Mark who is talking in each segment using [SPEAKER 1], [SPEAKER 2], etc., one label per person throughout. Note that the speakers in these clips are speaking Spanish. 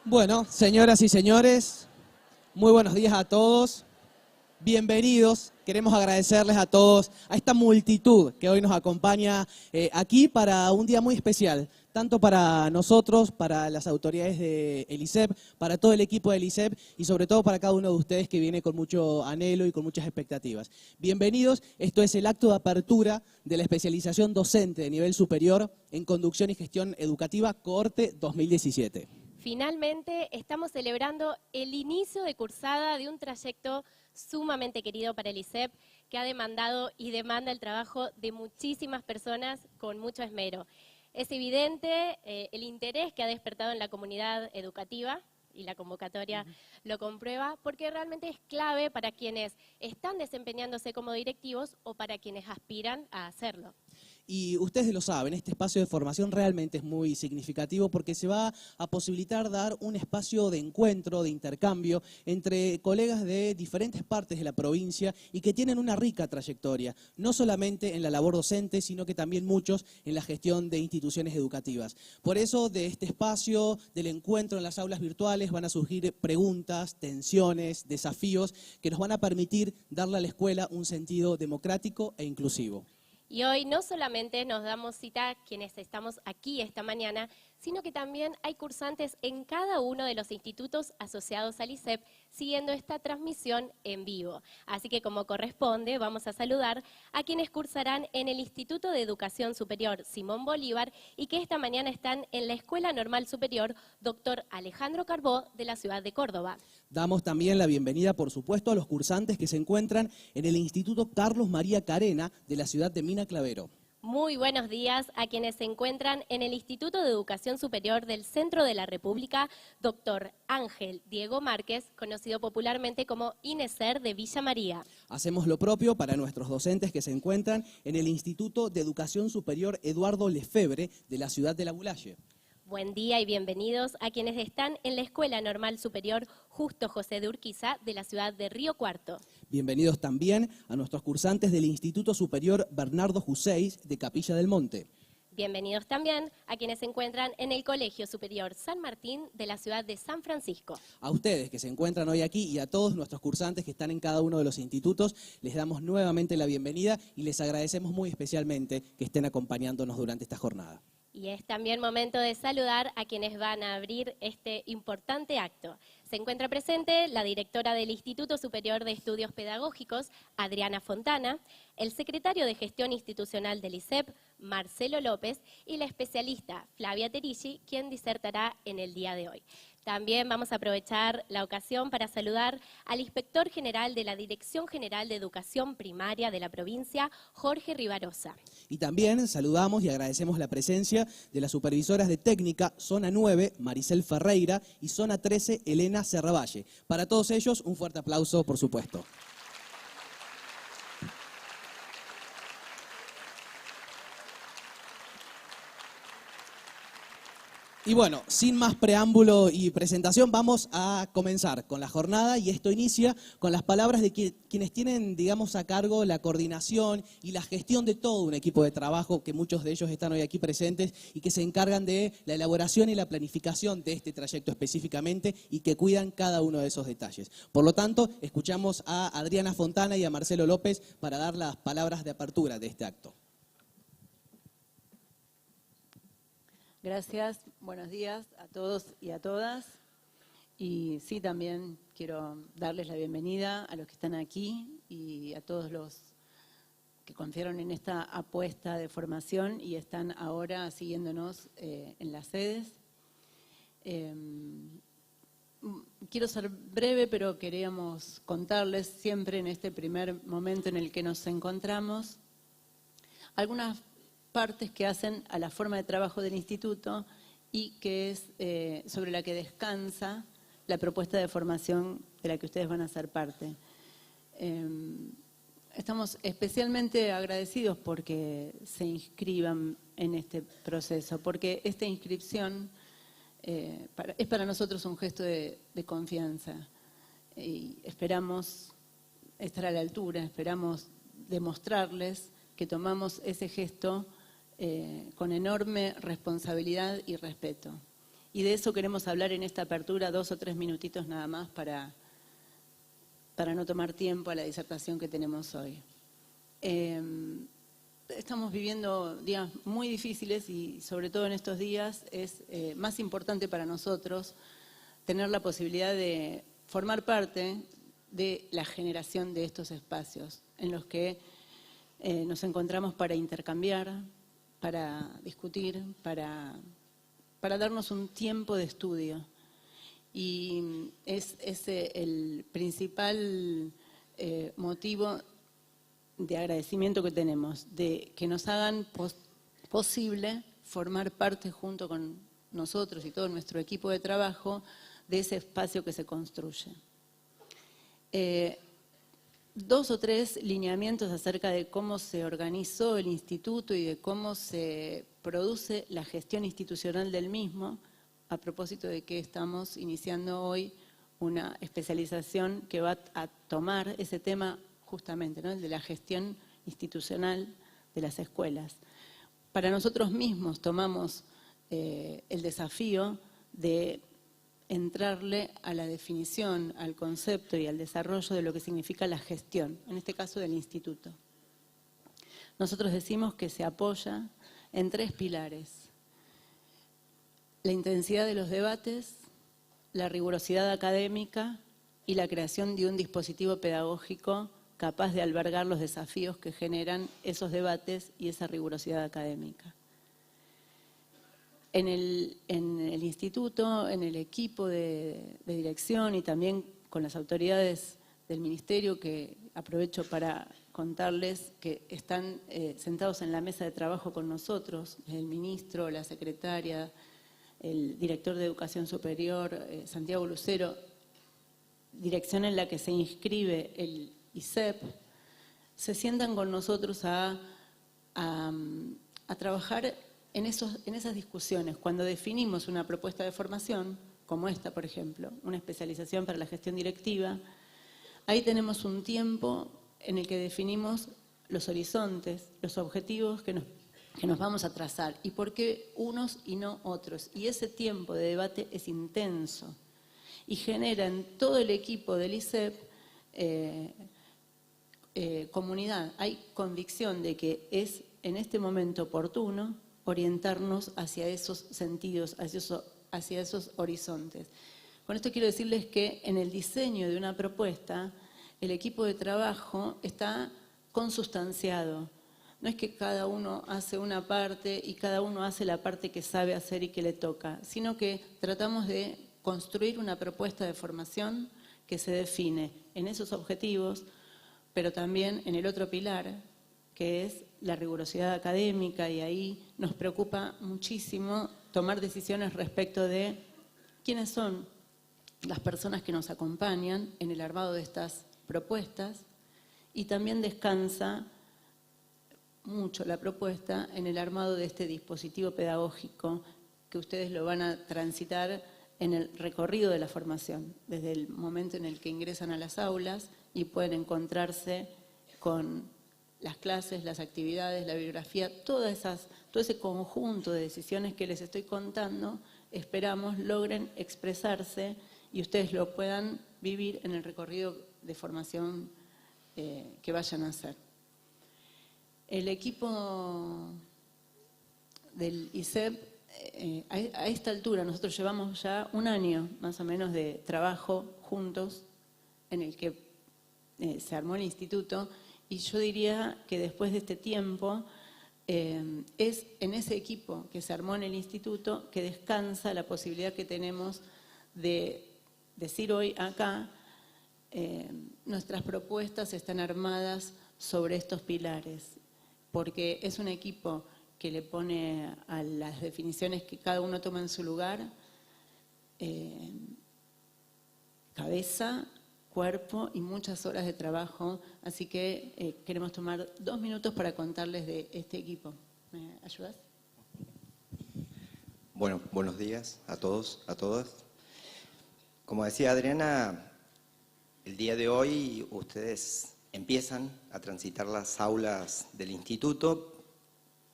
[SPEAKER 1] Bueno, señoras y señores, muy buenos días a todos. Bienvenidos. Queremos agradecerles a todos, a esta multitud que hoy nos acompaña aquí para un día muy especial, tanto para nosotros, para las autoridades del ISEP, para todo el equipo del ISEP y sobre todo para cada uno de ustedes que viene con mucho anhelo y con muchas expectativas. Bienvenidos, esto es el acto de apertura de la especialización docente de nivel superior en conducción y gestión educativa, cohorte 2017.
[SPEAKER 2] Finalmente estamos celebrando el inicio de cursada de un trayecto sumamente querido para el ISEP, que ha demandado y demanda el trabajo de muchísimas personas con mucho esmero. Es evidente el interés que ha despertado en la comunidad educativa, y la convocatoria lo comprueba, porque realmente es clave para quienes están desempeñándose como directivos o para quienes aspiran a hacerlo.
[SPEAKER 1] Y ustedes lo saben, este espacio de formación realmente es muy significativo porque se va a posibilitar dar un espacio de encuentro, de intercambio entre colegas de diferentes partes de la provincia y que tienen una rica trayectoria, no solamente en la labor docente, sino que también muchos en la gestión de instituciones educativas. Por eso, de este espacio, del encuentro en las aulas virtuales, van a surgir preguntas, tensiones, desafíos que nos van a permitir darle a la escuela un sentido democrático e inclusivo.
[SPEAKER 2] Y hoy no solamente nos damos cita quienes estamos aquí esta mañana, sino que también hay cursantes en cada uno de los institutos asociados al ISEP siguiendo esta transmisión en vivo. Así que como corresponde, vamos a saludar a quienes cursarán en el Instituto de Educación Superior Simón Bolívar y que esta mañana están en la Escuela Normal Superior Dr. Alejandro Carbó de la ciudad de Córdoba.
[SPEAKER 1] Damos también la bienvenida, por supuesto, a los cursantes que se encuentran en el Instituto Carlos María Carena de la ciudad de Mina Clavero.
[SPEAKER 2] Muy buenos días a quienes se encuentran en el Instituto de Educación Superior del Centro de la República, Dr. Ángel Diego Márquez, conocido popularmente como INESER de Villa María.
[SPEAKER 1] Hacemos lo propio para nuestros docentes que se encuentran en el Instituto de Educación Superior Eduardo Lefebvre de la ciudad de La Bulaye.
[SPEAKER 2] Buen día y bienvenidos a quienes están en la Escuela Normal Superior Justo José de Urquiza de la ciudad de Río Cuarto.
[SPEAKER 1] Bienvenidos también a nuestros cursantes del Instituto Superior Bernardo Juseis de Capilla del Monte.
[SPEAKER 2] Bienvenidos también a quienes se encuentran en el Colegio Superior San Martín de la ciudad de San Francisco.
[SPEAKER 1] A ustedes que se encuentran hoy aquí y a todos nuestros cursantes que están en cada uno de los institutos, les damos nuevamente la bienvenida y les agradecemos muy especialmente que estén acompañándonos durante esta jornada.
[SPEAKER 2] Y es también momento de saludar a quienes van a abrir este importante acto. Se encuentra presente la directora del Instituto Superior de Estudios Pedagógicos, Adriana Fontana, el secretario de Gestión Institucional del ISEP, Marcelo López, y la especialista Flavia Terici, quien disertará en el día de hoy. También vamos a aprovechar la ocasión para saludar al inspector general de la Dirección General de Educación Primaria de la provincia, Jorge Rivarosa.
[SPEAKER 1] Y también saludamos y agradecemos la presencia de las supervisoras de técnica Zona 9, Maricel Ferreira, y Zona 13, Elena Serravalle. Para todos ellos, un fuerte aplauso, por supuesto. Y bueno, sin más preámbulo y presentación, vamos a comenzar con la jornada y esto inicia con las palabras de quienes tienen, digamos, a cargo la coordinación y la gestión de todo un equipo de trabajo, que muchos de ellos están hoy aquí presentes y que se encargan de la elaboración y la planificación de este trayecto específicamente y que cuidan cada uno de esos detalles. Por lo tanto, escuchamos a Adriana Fontana y a Marcelo López para dar las palabras de apertura de este acto.
[SPEAKER 3] Gracias, buenos días a todos y a todas. Y sí, también quiero darles la bienvenida a los que están aquí y a todos los que confiaron en esta apuesta de formación y están ahora siguiéndonos en las sedes. Quiero ser breve, pero queríamos contarles siempre en este primer momento en el que nos encontramos algunas partes que hacen a la forma de trabajo del instituto y que es sobre la que descansa la propuesta de formación de la que ustedes van a ser parte. Estamos especialmente agradecidos porque se inscriban en este proceso, porque esta inscripción es para nosotros un gesto de confianza y esperamos estar a la altura, esperamos demostrarles que tomamos ese gesto con enorme responsabilidad y respeto. Y de eso queremos hablar en esta apertura, 2 o 3 minutitos nada más para no tomar tiempo a la disertación que tenemos hoy. Estamos viviendo días muy difíciles y sobre todo en estos días es más importante para nosotros tener la posibilidad de formar parte de la generación de estos espacios en los que nos encontramos para intercambiar, para discutir, para darnos un tiempo de estudio. Y es ese el principal motivo de agradecimiento que tenemos, de que nos hagan posible formar parte junto con nosotros y todo nuestro equipo de trabajo de ese espacio que se construye. 2 o 3 lineamientos acerca de cómo se organizó el instituto y de cómo se produce la gestión institucional del mismo, a propósito de que estamos iniciando hoy una especialización que va a tomar ese tema justamente, ¿no? El de la gestión institucional de las escuelas. Para nosotros mismos tomamos el desafío de entrarle a la definición, al concepto y al desarrollo de lo que significa la gestión, en este caso del instituto. Nosotros decimos que se apoya en 3 pilares: la intensidad de los debates, la rigurosidad académica y la creación de un dispositivo pedagógico capaz de albergar los desafíos que generan esos debates y esa rigurosidad académica. En el instituto, en el equipo de dirección y también con las autoridades del ministerio, que aprovecho para contarles que están sentados en la mesa de trabajo con nosotros, el ministro, la secretaria, el director de Educación Superior, Santiago Lucero, dirección en la que se inscribe el ISEP, se sientan con nosotros a trabajar en esas discusiones. Cuando definimos una propuesta de formación, como esta, por ejemplo, una especialización para la gestión directiva, ahí tenemos un tiempo en el que definimos los horizontes, los objetivos que nos vamos a trazar y por qué unos y no otros. Y ese tiempo de debate es intenso y genera en todo el equipo del ISEP comunidad. Hay convicción de que es en este momento oportuno orientarnos hacia esos sentidos, hacia esos horizontes. Con esto quiero decirles que en el diseño de una propuesta, el equipo de trabajo está consustanciado. No es que cada uno hace una parte y cada uno hace la parte que sabe hacer y que le toca, sino que tratamos de construir una propuesta de formación que se define en esos objetivos, pero también en el otro pilar, que es la rigurosidad académica, y ahí nos preocupa muchísimo tomar decisiones respecto de quiénes son las personas que nos acompañan en el armado de estas propuestas, y también descansa mucho la propuesta en el armado de este dispositivo pedagógico que ustedes lo van a transitar en el recorrido de la formación, desde el momento en el que ingresan a las aulas y pueden encontrarse con las clases, las actividades, la bibliografía, todo ese conjunto de decisiones que les estoy contando, esperamos logren expresarse y ustedes lo puedan vivir en el recorrido de formación que vayan a hacer. El equipo del ISEP, a esta altura nosotros llevamos ya un año más o menos de trabajo juntos en el que se armó el instituto, y yo diría que después de este tiempo es en ese equipo que se armó en el instituto que descansa la posibilidad que tenemos de decir hoy acá nuestras propuestas están armadas sobre estos pilares, porque es un equipo que le pone a las definiciones que cada uno toma en su lugar cabeza, cuerpo y muchas horas de trabajo, así que queremos tomar 2 minutos para contarles de este equipo. ¿Me ayudas?
[SPEAKER 4] Bueno, buenos días a todos, a todas. Como decía Adriana, el día de hoy ustedes empiezan a transitar las aulas del instituto,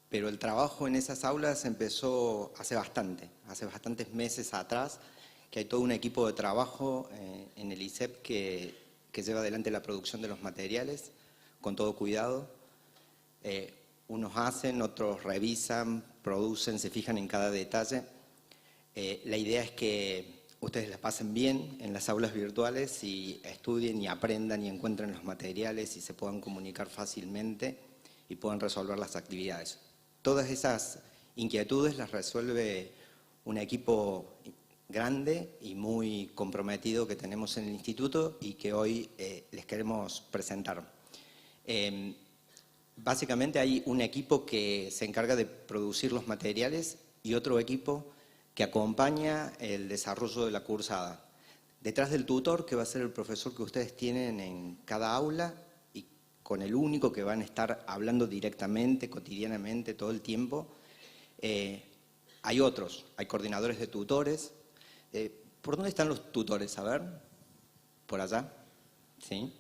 [SPEAKER 4] pero el trabajo en esas aulas empezó hace bastantes meses atrás, que hay todo un equipo de trabajo en el ISEP que lleva adelante la producción de los materiales con todo cuidado. Unos hacen, otros revisan, producen, se fijan en cada detalle. La idea es que ustedes la pasen bien en las aulas virtuales y estudien y aprendan y encuentren los materiales y se puedan comunicar fácilmente y puedan resolver las actividades. Todas esas inquietudes las resuelve un equipo grande y muy comprometido que tenemos en el instituto y que hoy les queremos presentar. Básicamente hay un equipo que se encarga de producir los materiales y otro equipo que acompaña el desarrollo de la cursada. Detrás del tutor, que va a ser el profesor que ustedes tienen en cada aula y con el único que van a estar hablando directamente, cotidianamente, todo el tiempo, hay otros, hay coordinadores de tutores. ¿Por dónde están los tutores? A ver, ¿por allá? ¿Sí?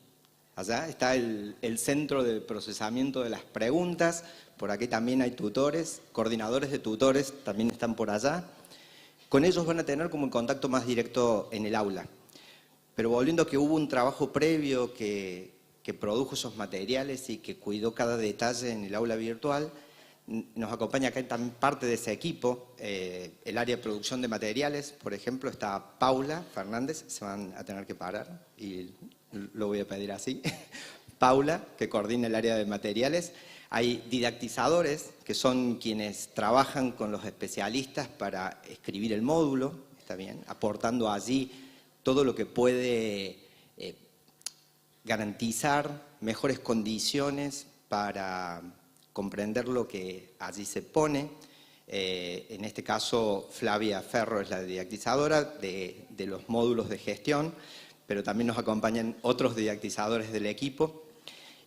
[SPEAKER 4] Allá está el centro de procesamiento de las preguntas, por aquí también hay tutores, coordinadores de tutores también están por allá. Con ellos van a tener como el contacto más directo en el aula. Pero volviendo a que hubo un trabajo previo que produjo esos materiales y que cuidó cada detalle en el aula virtual, nos acompaña acá también parte de ese equipo, el área de producción de materiales, por ejemplo, está Paula Fernández, se van a tener que parar y lo voy a pedir así. Paula, que coordina el área de materiales. Hay didactizadores, que son quienes trabajan con los especialistas para escribir el módulo, está bien, aportando allí todo lo que puede garantizar mejores condiciones para comprender lo que allí se pone. En este caso, Flavia Ferro es la didactizadora de los módulos de gestión, pero también nos acompañan otros didactizadores del equipo.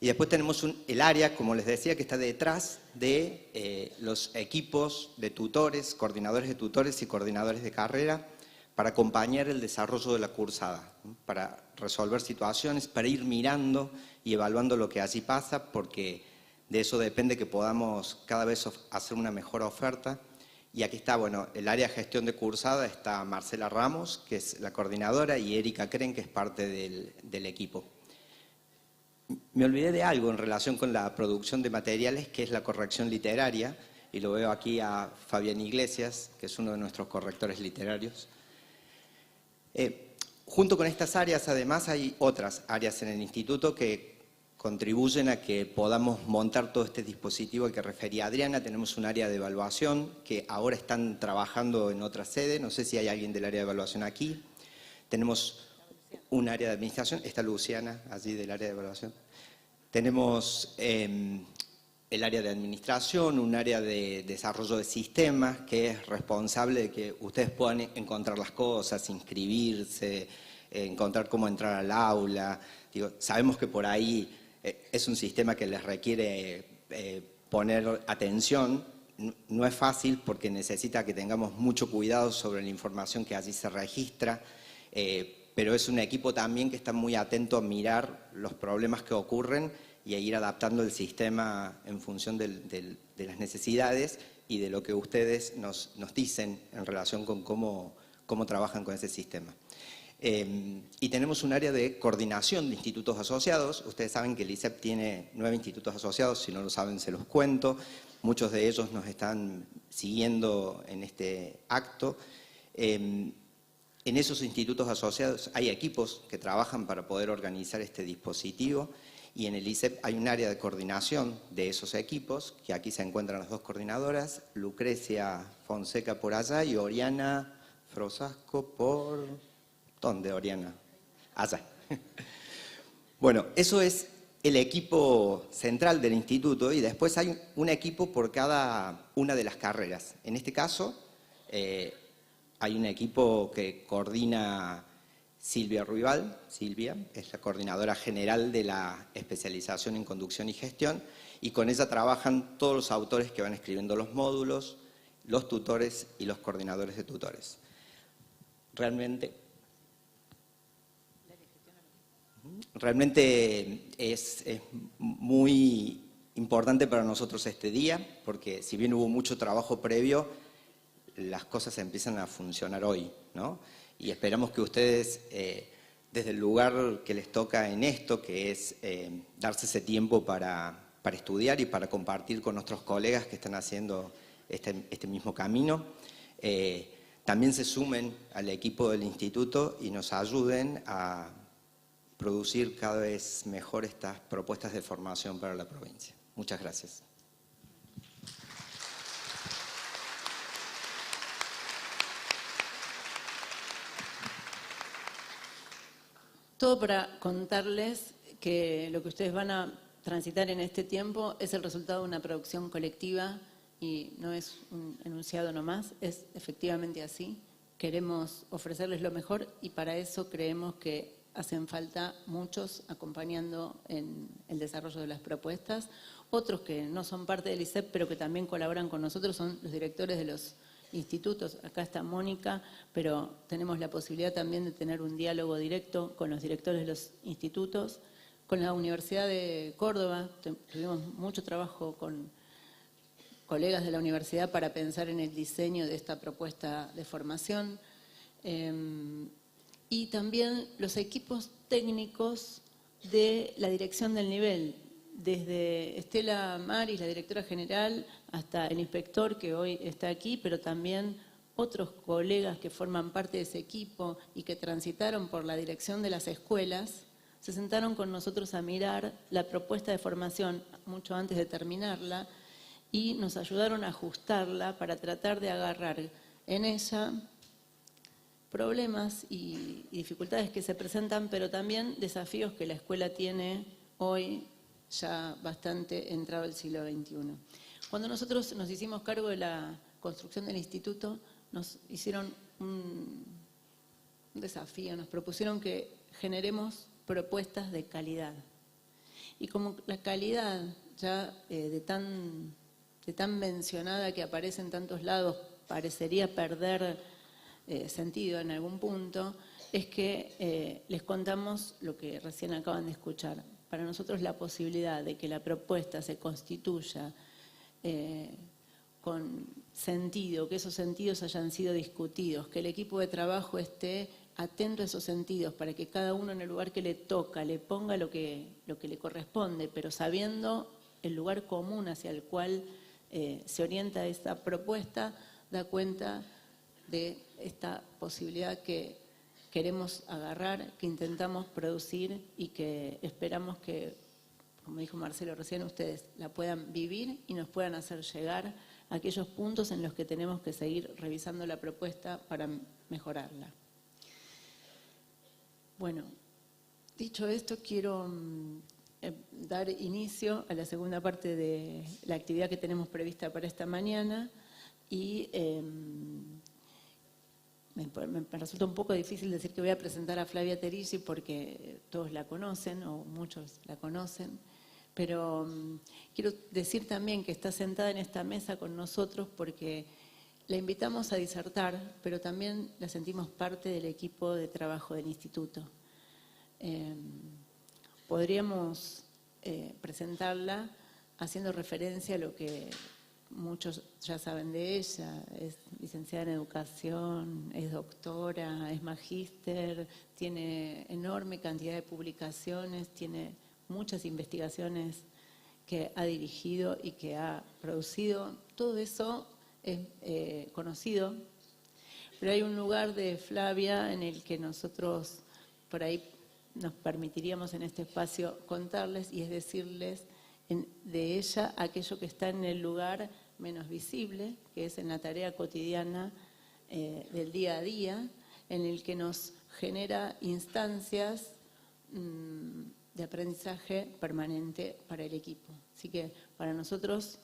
[SPEAKER 4] Y después tenemos el área, como les decía, que está detrás de los equipos de tutores, coordinadores de tutores y coordinadores de carrera, para acompañar el desarrollo de la cursada, ¿no? Para resolver situaciones, para ir mirando y evaluando lo que allí pasa, porque de eso depende que podamos cada vez hacer una mejor oferta. Y aquí está, bueno, el área de gestión de cursada está Marcela Ramos, que es la coordinadora, y Erika Kren, que es parte del equipo. Me olvidé de algo en relación con la producción de materiales, que es la corrección literaria, y lo veo aquí a Fabián Iglesias, que es uno de nuestros correctores literarios. Junto con estas áreas, además, hay otras áreas en el instituto que contribuyen a que podamos montar todo este dispositivo al que refería Adriana. Tenemos un área de evaluación que ahora están trabajando en otra sede, no sé si hay alguien del área de evaluación aquí. Tenemos un área de administración, está Luciana allí del área de evaluación. Tenemos el área de administración, un área de desarrollo de sistemas que es responsable de que ustedes puedan encontrar las cosas, inscribirse, encontrar cómo entrar al aula. Digo, sabemos que por ahí es un sistema que les requiere poner atención. No es fácil porque necesita que tengamos mucho cuidado sobre la información que allí se registra, pero es un equipo también que está muy atento a mirar los problemas que ocurren y a ir adaptando el sistema en función de las necesidades y de lo que ustedes nos dicen en relación con cómo trabajan con ese sistema. Y tenemos un área de coordinación de institutos asociados. Ustedes saben que el ISEP tiene 9 institutos asociados, si no lo saben se los cuento. Muchos de ellos nos están siguiendo en este acto. En esos institutos asociados hay equipos que trabajan para poder organizar este dispositivo y en el ISEP hay un área de coordinación de esos equipos, que aquí se encuentran las dos coordinadoras, Lucrecia Fonseca por allá y Oriana Frosasco por... ¿Dónde, Oriana? Allá. Bueno, eso es el equipo central del instituto y después hay un equipo por cada una de las carreras. En este caso, hay un equipo que coordina Silvia Ruibal. Silvia es la coordinadora general de la especialización en conducción y gestión y con ella trabajan todos los autores que van escribiendo los módulos, los tutores y los coordinadores de tutores. Realmente es muy importante para nosotros este día, porque si bien hubo mucho trabajo previo, las cosas empiezan a funcionar hoy, ¿no? Y esperamos que ustedes, desde el lugar que les toca en esto, que es darse ese tiempo para estudiar y para compartir con nuestros colegas que están haciendo este mismo camino, también se sumen al equipo del instituto y nos ayuden a producir cada vez mejor estas propuestas de formación para la provincia. Muchas gracias.
[SPEAKER 3] Todo para contarles que lo que ustedes van a transitar en este tiempo es el resultado de una producción colectiva y no es un enunciado nomás, es efectivamente así. Queremos ofrecerles lo mejor y para eso creemos que hacen falta muchos acompañando en el desarrollo de las propuestas. Otros que no son parte del ISEP pero que también colaboran con nosotros son los directores de los institutos. Acá está Mónica, pero tenemos la posibilidad también de tener un diálogo directo con los directores de los institutos. Con la Universidad de Córdoba tuvimos mucho trabajo con colegas de la universidad para pensar en el diseño de esta propuesta de formación. Y también los equipos técnicos de la dirección del nivel, desde Estela Maris, la directora general, hasta el inspector que hoy está aquí, pero también otros colegas que forman parte de ese equipo y que transitaron por la dirección de las escuelas, se sentaron con nosotros a mirar la propuesta de formación mucho antes de terminarla y nos ayudaron a ajustarla para tratar de agarrar en ella problemas y dificultades que se presentan, pero también desafíos que la escuela tiene hoy, ya bastante entrado el siglo XXI. Cuando nosotros nos hicimos cargo de la construcción del instituto, nos hicieron un desafío, nos propusieron que generemos propuestas de calidad. Y como la calidad ya de tan mencionada que aparece en tantos lados parecería perder sentido en algún punto, es que les contamos lo que recién acaban de escuchar. Para nosotros la posibilidad de que la propuesta se constituya con sentido, que esos sentidos hayan sido discutidos, que el equipo de trabajo esté atento a esos sentidos para que cada uno en el lugar que le toca le ponga lo que le corresponde, pero sabiendo el lugar común hacia el cual se orienta esta propuesta, da cuenta de esta posibilidad que queremos agarrar, que intentamos producir y que esperamos que, como dijo Marcelo recién, ustedes la puedan vivir y nos puedan hacer llegar a aquellos puntos en los que tenemos que seguir revisando la propuesta para mejorarla. Bueno, dicho esto, quiero dar inicio a la segunda parte de la actividad que tenemos prevista para esta mañana y me resulta un poco difícil decir que voy a presentar a Flavia Terigi porque todos la conocen o muchos la conocen, pero quiero decir también que está sentada en esta mesa con nosotros porque la invitamos a disertar, pero también la sentimos parte del equipo de trabajo del instituto. Podríamos presentarla haciendo referencia a lo que muchos ya saben de ella. Es licenciada en educación, es doctora, es magíster, tiene enorme cantidad de publicaciones, tiene muchas investigaciones que ha dirigido y que ha producido. Todo eso es conocido, pero hay un lugar de Flavia en el que nosotros por ahí nos permitiríamos en este espacio contarles y es decirles de ella aquello que está en el lugar menos visible, que es en la tarea cotidiana del día a día, en el que nos genera instancias de aprendizaje permanente para el equipo. Así que para nosotros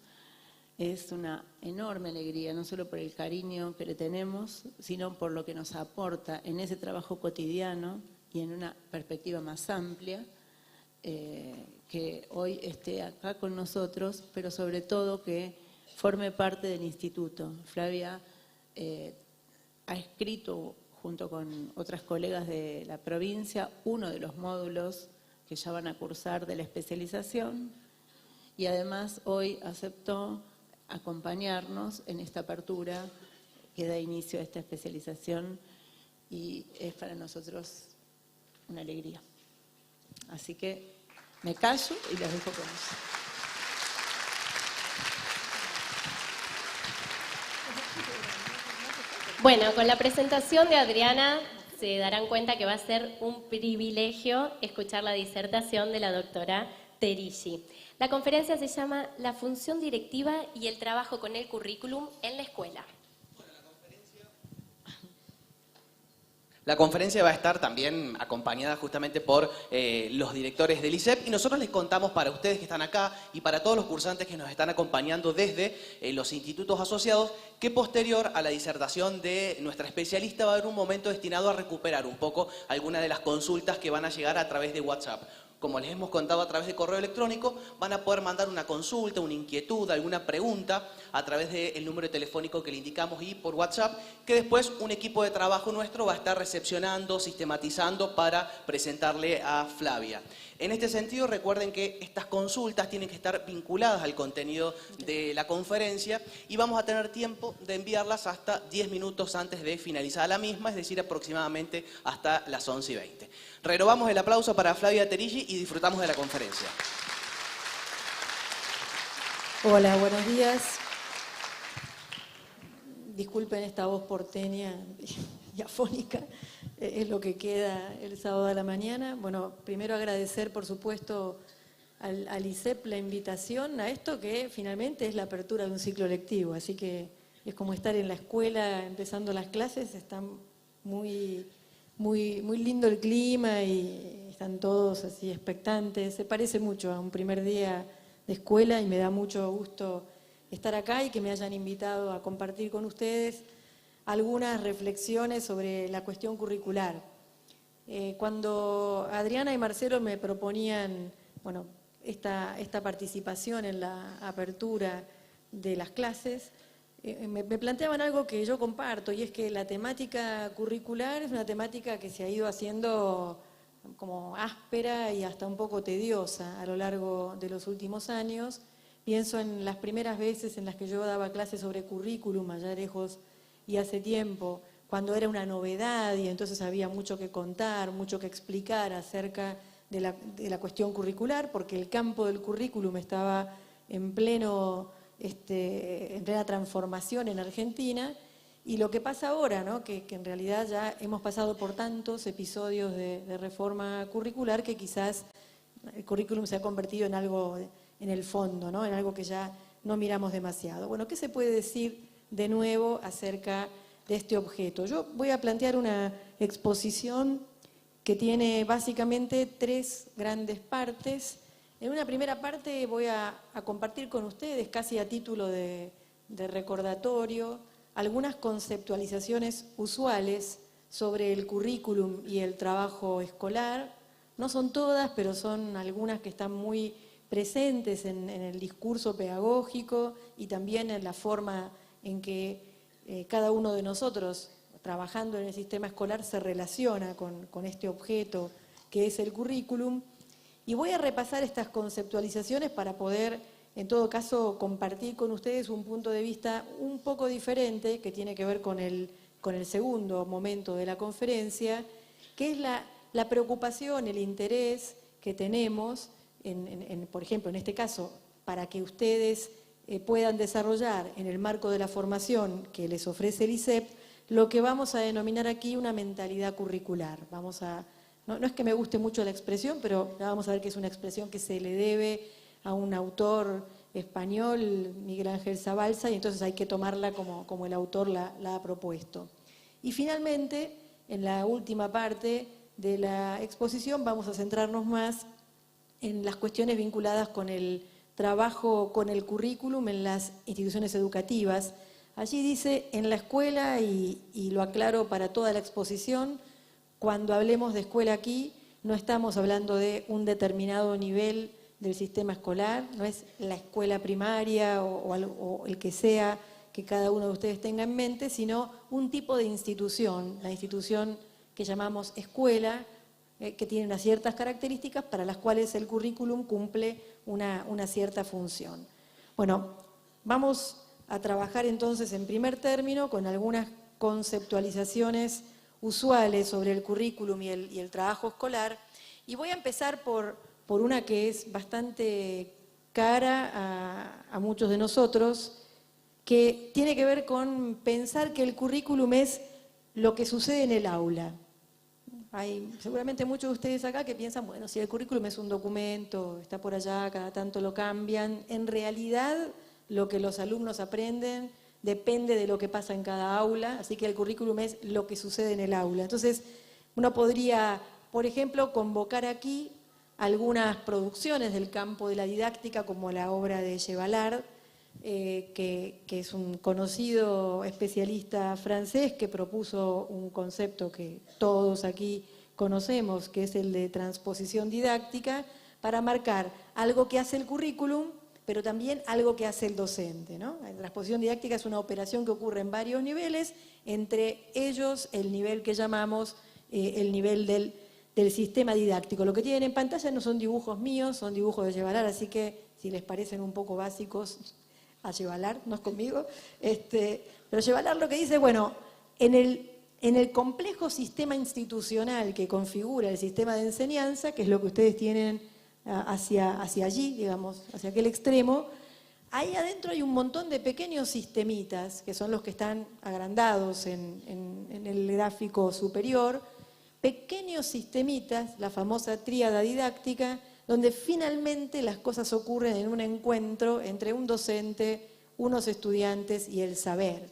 [SPEAKER 3] es una enorme alegría, no solo por el cariño que le tenemos, sino por lo que nos aporta en ese trabajo cotidiano y en una perspectiva más amplia, que hoy esté acá con nosotros, pero sobre todo que forme parte del instituto. Flavia ha escrito, junto con otras colegas de la provincia, uno de los módulos que ya van a cursar de la especialización y además hoy aceptó acompañarnos en esta apertura que da inicio a esta especialización y es para nosotros una alegría. Así que me callo y les dejo con eso.
[SPEAKER 2] Bueno, con la presentación de Adriana se darán cuenta que va a ser un privilegio escuchar la disertación de la doctora Terilli. La conferencia se llama La función directiva y el trabajo con el currículum en la escuela.
[SPEAKER 5] La conferencia va a estar también acompañada justamente por los directores del ISEP y nosotros les contamos para ustedes que están acá y para todos los cursantes que nos están acompañando desde los institutos asociados que posterior a la disertación de nuestra especialista va a haber un momento destinado a recuperar un poco algunas de las consultas que van a llegar a través de WhatsApp. Como les hemos contado a través de correo electrónico, van a poder mandar una consulta, una inquietud, alguna pregunta a través del número telefónico que le indicamos y por WhatsApp, que después un equipo de trabajo nuestro va a estar recepcionando, sistematizando para presentarle a Flavia. En este sentido, recuerden que estas consultas tienen que estar vinculadas al contenido de la conferencia y vamos a tener tiempo de enviarlas hasta 10 minutos antes de finalizar la misma, es decir, aproximadamente hasta las 11:20. Renovamos el aplauso para Flavia Terilli y disfrutamos de la conferencia.
[SPEAKER 3] Hola, buenos días. Disculpen esta voz porteña y afónica, es lo que queda el sábado a la mañana. Bueno, primero agradecer, por supuesto, al ISEP la invitación a esto que finalmente es la apertura de un ciclo lectivo, así que es como estar en la escuela empezando las clases, está muy lindo el clima y están todos así expectantes, se parece mucho a un primer día de escuela y me da mucho gusto estar acá y que me hayan invitado a compartir con ustedes algunas reflexiones sobre la cuestión curricular. Cuando Adriana y Marcelo me proponían, bueno, esta participación en la apertura de las clases, me planteaban algo que yo comparto, y es que la temática curricular es una temática que se ha ido haciendo como áspera y hasta un poco tediosa a lo largo de los últimos años. Pienso en las primeras veces en las que yo daba clases sobre currículum, allá lejos y hace tiempo, cuando era una novedad y entonces había mucho que contar, mucho que explicar acerca de la cuestión curricular, porque el campo del currículum estaba en plena transformación en Argentina. Y lo que pasa ahora, ¿no? que en realidad ya hemos pasado por tantos episodios de reforma curricular que quizás el currículum se ha convertido en algo en el fondo, ¿no? En algo que ya no miramos demasiado. Bueno, ¿qué se puede decir de nuevo acerca de este objeto? Yo voy a plantear una exposición que tiene básicamente tres grandes partes. En una primera parte voy a compartir con ustedes, casi a título de recordatorio, algunas conceptualizaciones usuales sobre el currículum y el trabajo escolar. No son todas, pero son algunas que están muy presentes en el discurso pedagógico y también en la forma en que cada uno de nosotros, trabajando en el sistema escolar, se relaciona con este objeto que es el currículum. Y voy a repasar estas conceptualizaciones para poder, en todo caso, compartir con ustedes un punto de vista un poco diferente, que tiene que ver con el segundo momento de la conferencia, que es la preocupación, el interés que tenemos, por ejemplo, en este caso, para que ustedes puedan desarrollar en el marco de la formación que les ofrece el ISEP, lo que vamos a denominar aquí una mentalidad curricular. No es que me guste mucho la expresión, pero ya vamos a ver que es una expresión que se le debe a un autor español, Miguel Ángel Zabalza, y entonces hay que tomarla como el autor la ha propuesto. Y finalmente, en la última parte de la exposición, vamos a centrarnos más en las cuestiones vinculadas con el trabajo con el currículum en las instituciones educativas. Allí dice, en la escuela, y lo aclaro para toda la exposición, cuando hablemos de escuela aquí, no estamos hablando de un determinado nivel del sistema escolar, no es la escuela primaria o el que sea que cada uno de ustedes tenga en mente, sino un tipo de institución, la institución que llamamos escuela,
[SPEAKER 6] que tiene unas ciertas características para las cuales el currículum cumple una cierta función. Bueno, vamos a trabajar entonces en primer término con algunas conceptualizaciones usuales sobre el currículum y el trabajo escolar, y voy a empezar por una que es bastante cara a muchos de nosotros, que tiene que ver con pensar que el currículum es lo que sucede en el aula. Hay seguramente muchos de ustedes acá que piensan, bueno, si el currículum es un documento, está por allá, cada tanto lo cambian. En realidad, lo que los alumnos aprenden depende de lo que pasa en cada aula, así que el currículum es lo que sucede en el aula. Entonces, uno podría, por ejemplo, convocar aquí algunas producciones del campo de la didáctica, como la obra de Chevallard, que es un conocido especialista francés que propuso un concepto que todos aquí conocemos, que es el de transposición didáctica, para marcar algo que hace el currículum, pero también algo que hace el docente, ¿no? La transposición didáctica es una operación que ocurre en varios niveles, entre ellos el nivel que llamamos el nivel del sistema didáctico. Lo que tienen en pantalla no son dibujos míos, son dibujos de Chevallard, así que si les parecen un poco básicos, a Chevallard, no es conmigo, pero Chevallard lo que dice, bueno, en el complejo sistema institucional que configura el sistema de enseñanza, que es lo que ustedes tienen hacia allí, digamos, hacia aquel extremo, ahí adentro hay un montón de pequeños sistemitas, que son los que están agrandados en el gráfico superior, pequeños sistemitas, la famosa tríada didáctica, donde finalmente las cosas ocurren en un encuentro entre un docente, unos estudiantes y el saber.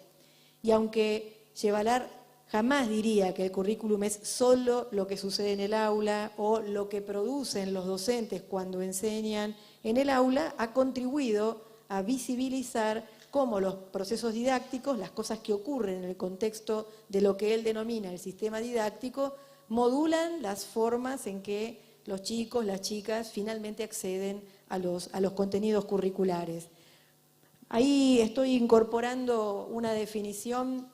[SPEAKER 6] Y aunque Chevallard jamás diría que el currículum es solo lo que sucede en el aula o lo que producen los docentes cuando enseñan en el aula, ha contribuido a visibilizar cómo los procesos didácticos, las cosas que ocurren en el contexto de lo que él denomina el sistema didáctico, modulan las formas en que los chicos, las chicas, finalmente acceden a los contenidos curriculares. Ahí estoy incorporando una definición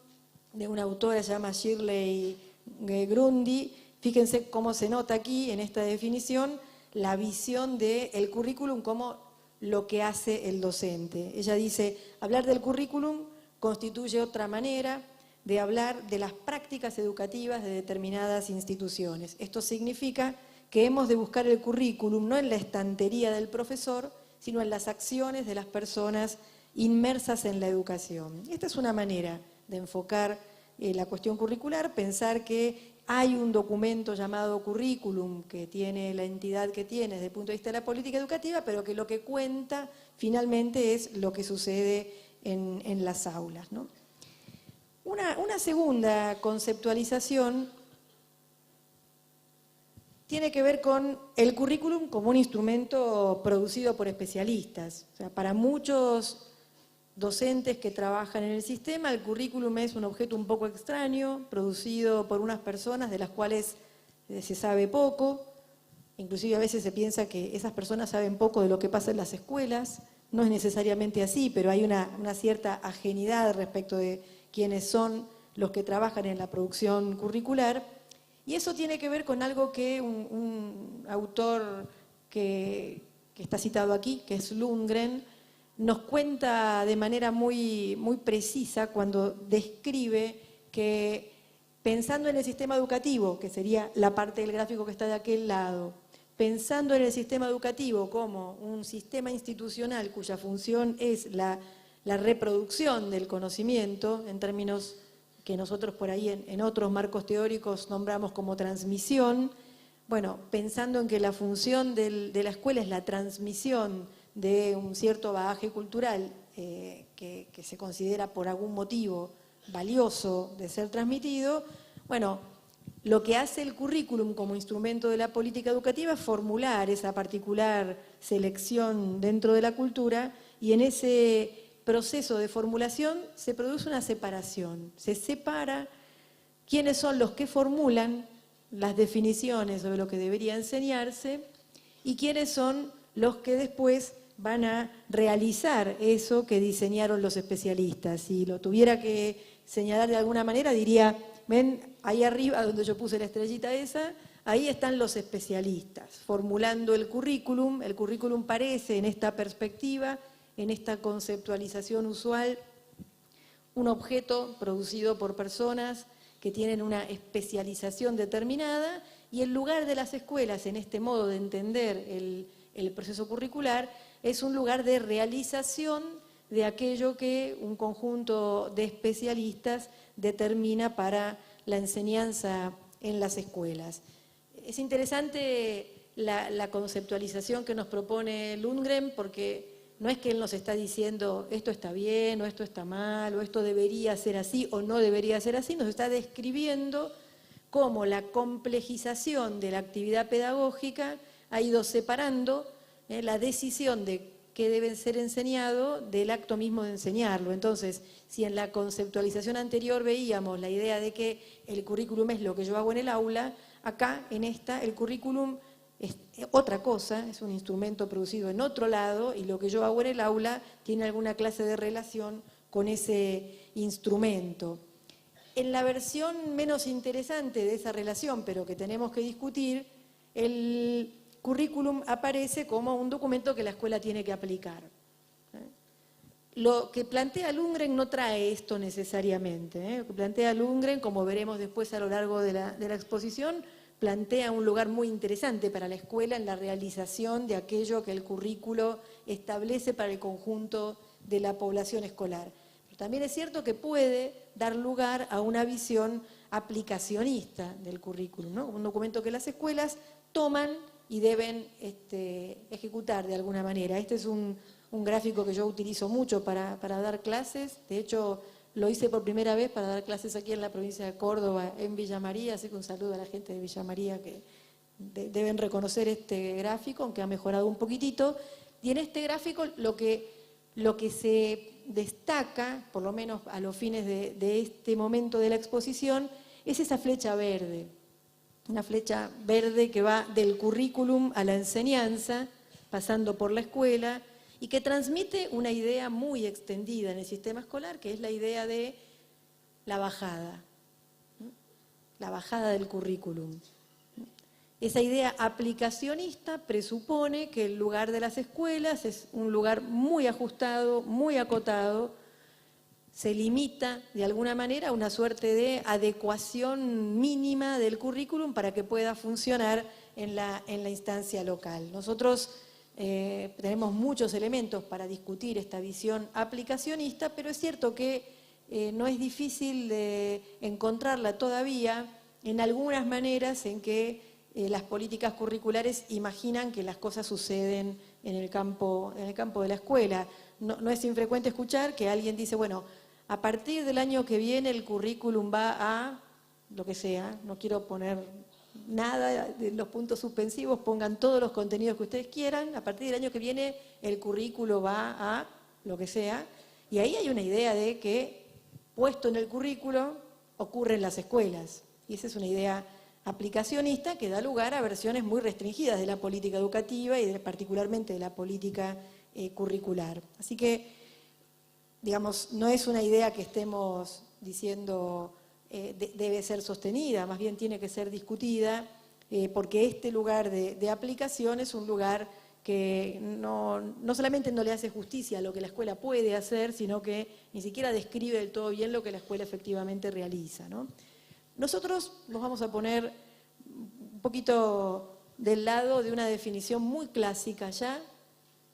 [SPEAKER 6] de una autora que se llama Shirley Grundy. Fíjense cómo se nota aquí en esta definición la visión del currículum como lo que hace el docente. Ella dice, hablar del currículum constituye otra manera de hablar de las prácticas educativas de determinadas instituciones. Esto significa que hemos de buscar el currículum no en la estantería del profesor, sino en las acciones de las personas inmersas en la educación. Esta es una manera de enfocar la cuestión curricular, pensar que hay un documento llamado currículum que tiene la entidad que tiene desde el punto de vista de la política educativa, pero que lo que cuenta finalmente es lo que sucede en las aulas, ¿no? Una segunda conceptualización tiene que ver con el currículum como un instrumento producido por especialistas. O sea, para muchos docentes que trabajan en el sistema, el currículum es un objeto un poco extraño, producido por unas personas de las cuales se sabe poco. Inclusive a veces se piensa que esas personas saben poco de lo que pasa en las escuelas. No es necesariamente así, pero hay una cierta ajenidad respecto de quiénes son los que trabajan en la producción curricular. Y eso tiene que ver con algo que un autor que está citado aquí, que es Lundgren, nos cuenta de manera muy precisa cuando describe que pensando en el sistema educativo, que sería la parte del gráfico que está de aquel lado, pensando en el sistema educativo como un sistema institucional cuya función es la reproducción del conocimiento, en términos que nosotros por ahí en otros marcos teóricos nombramos como transmisión, bueno, pensando en que la función de la escuela es la transmisión de un cierto bagaje cultural que se considera por algún motivo valioso de ser transmitido, bueno, lo que hace el currículum como instrumento de la política educativa es formular esa particular selección dentro de la cultura, y en ese proceso de formulación se produce una separación. Se separa quiénes son los que formulan las definiciones sobre lo que debería enseñarse y quiénes son los que después van a realizar eso que diseñaron los especialistas. Si lo tuviera que señalar de alguna manera, diría, ven, ahí arriba donde yo puse la estrellita esa, ahí están los especialistas, formulando el currículum. El currículum parece, en esta perspectiva, en esta conceptualización usual, un objeto producido por personas que tienen una especialización determinada, y el lugar de las escuelas en este modo de entender el proceso curricular es un lugar de realización de aquello que un conjunto de especialistas determina para la enseñanza en las escuelas. Es interesante la conceptualización que nos propone Lundgren, porque no es que él nos está diciendo esto está bien o esto está mal o esto debería ser así o no debería ser así, nos está describiendo cómo la complejización de la actividad pedagógica ha ido separando la decisión de qué debe ser enseñado del acto mismo de enseñarlo. Entonces, si en la conceptualización anterior veíamos la idea de que el currículum es lo que yo hago en el aula, acá en esta el currículum es otra cosa, es un instrumento producido en otro lado, y lo que yo hago en el aula tiene alguna clase de relación con ese instrumento. En la versión menos interesante de esa relación, pero que tenemos que discutir, el currículum aparece como un documento que la escuela tiene que aplicar. Lo que plantea Lundgren no trae esto necesariamente. Lo que plantea Lundgren, como veremos después a lo largo de la exposición, plantea un lugar muy interesante para la escuela en la realización de aquello que el currículo establece para el conjunto de la población escolar. Pero también es cierto que puede dar lugar a una visión aplicacionista del currículum, ¿no? Un documento que las escuelas toman y deben ejecutar de alguna manera. Este es un gráfico que yo utilizo mucho para dar clases. De hecho, lo hice por primera vez para dar clases aquí en la provincia de Córdoba, en Villa María, así que un saludo a la gente de Villa María que deben reconocer este gráfico, aunque ha mejorado un poquitito. Y en este gráfico lo que se destaca, por lo menos a los fines de este momento de la exposición, es esa flecha verde. Una flecha verde que va del currículum a la enseñanza, pasando por la escuela, y que transmite una idea muy extendida en el sistema escolar, que es la idea de la bajada del currículum. Esa idea aplicacionista presupone que el lugar de las escuelas es un lugar muy ajustado, muy acotado, se limita de alguna manera a una suerte de adecuación mínima del currículum para que pueda funcionar en la instancia local. Nosotros tenemos muchos elementos para discutir esta visión aplicacionista, pero es cierto que no es difícil de encontrarla todavía en algunas maneras en que las políticas curriculares imaginan que las cosas suceden en el campo de la escuela. No es infrecuente escuchar que alguien dice, bueno, a partir del año que viene el currículum va a lo que sea, no quiero poner nada de los puntos suspensivos, pongan todos los contenidos que ustedes quieran, a partir del año que viene el currículo va a lo que sea, y ahí hay una idea de que puesto en el currículo ocurre en las escuelas, y esa es una idea aplicacionista que da lugar a versiones muy restringidas de la política educativa y particularmente de la política curricular. Así que, digamos, no es una idea que estemos diciendo debe ser sostenida, más bien tiene que ser discutida, porque este lugar de aplicación es un lugar que no solamente no le hace justicia a lo que la escuela puede hacer, sino que ni siquiera describe del todo bien lo que la escuela efectivamente realiza, ¿no? Nosotros nos vamos a poner un poquito del lado de una definición muy clásica ya,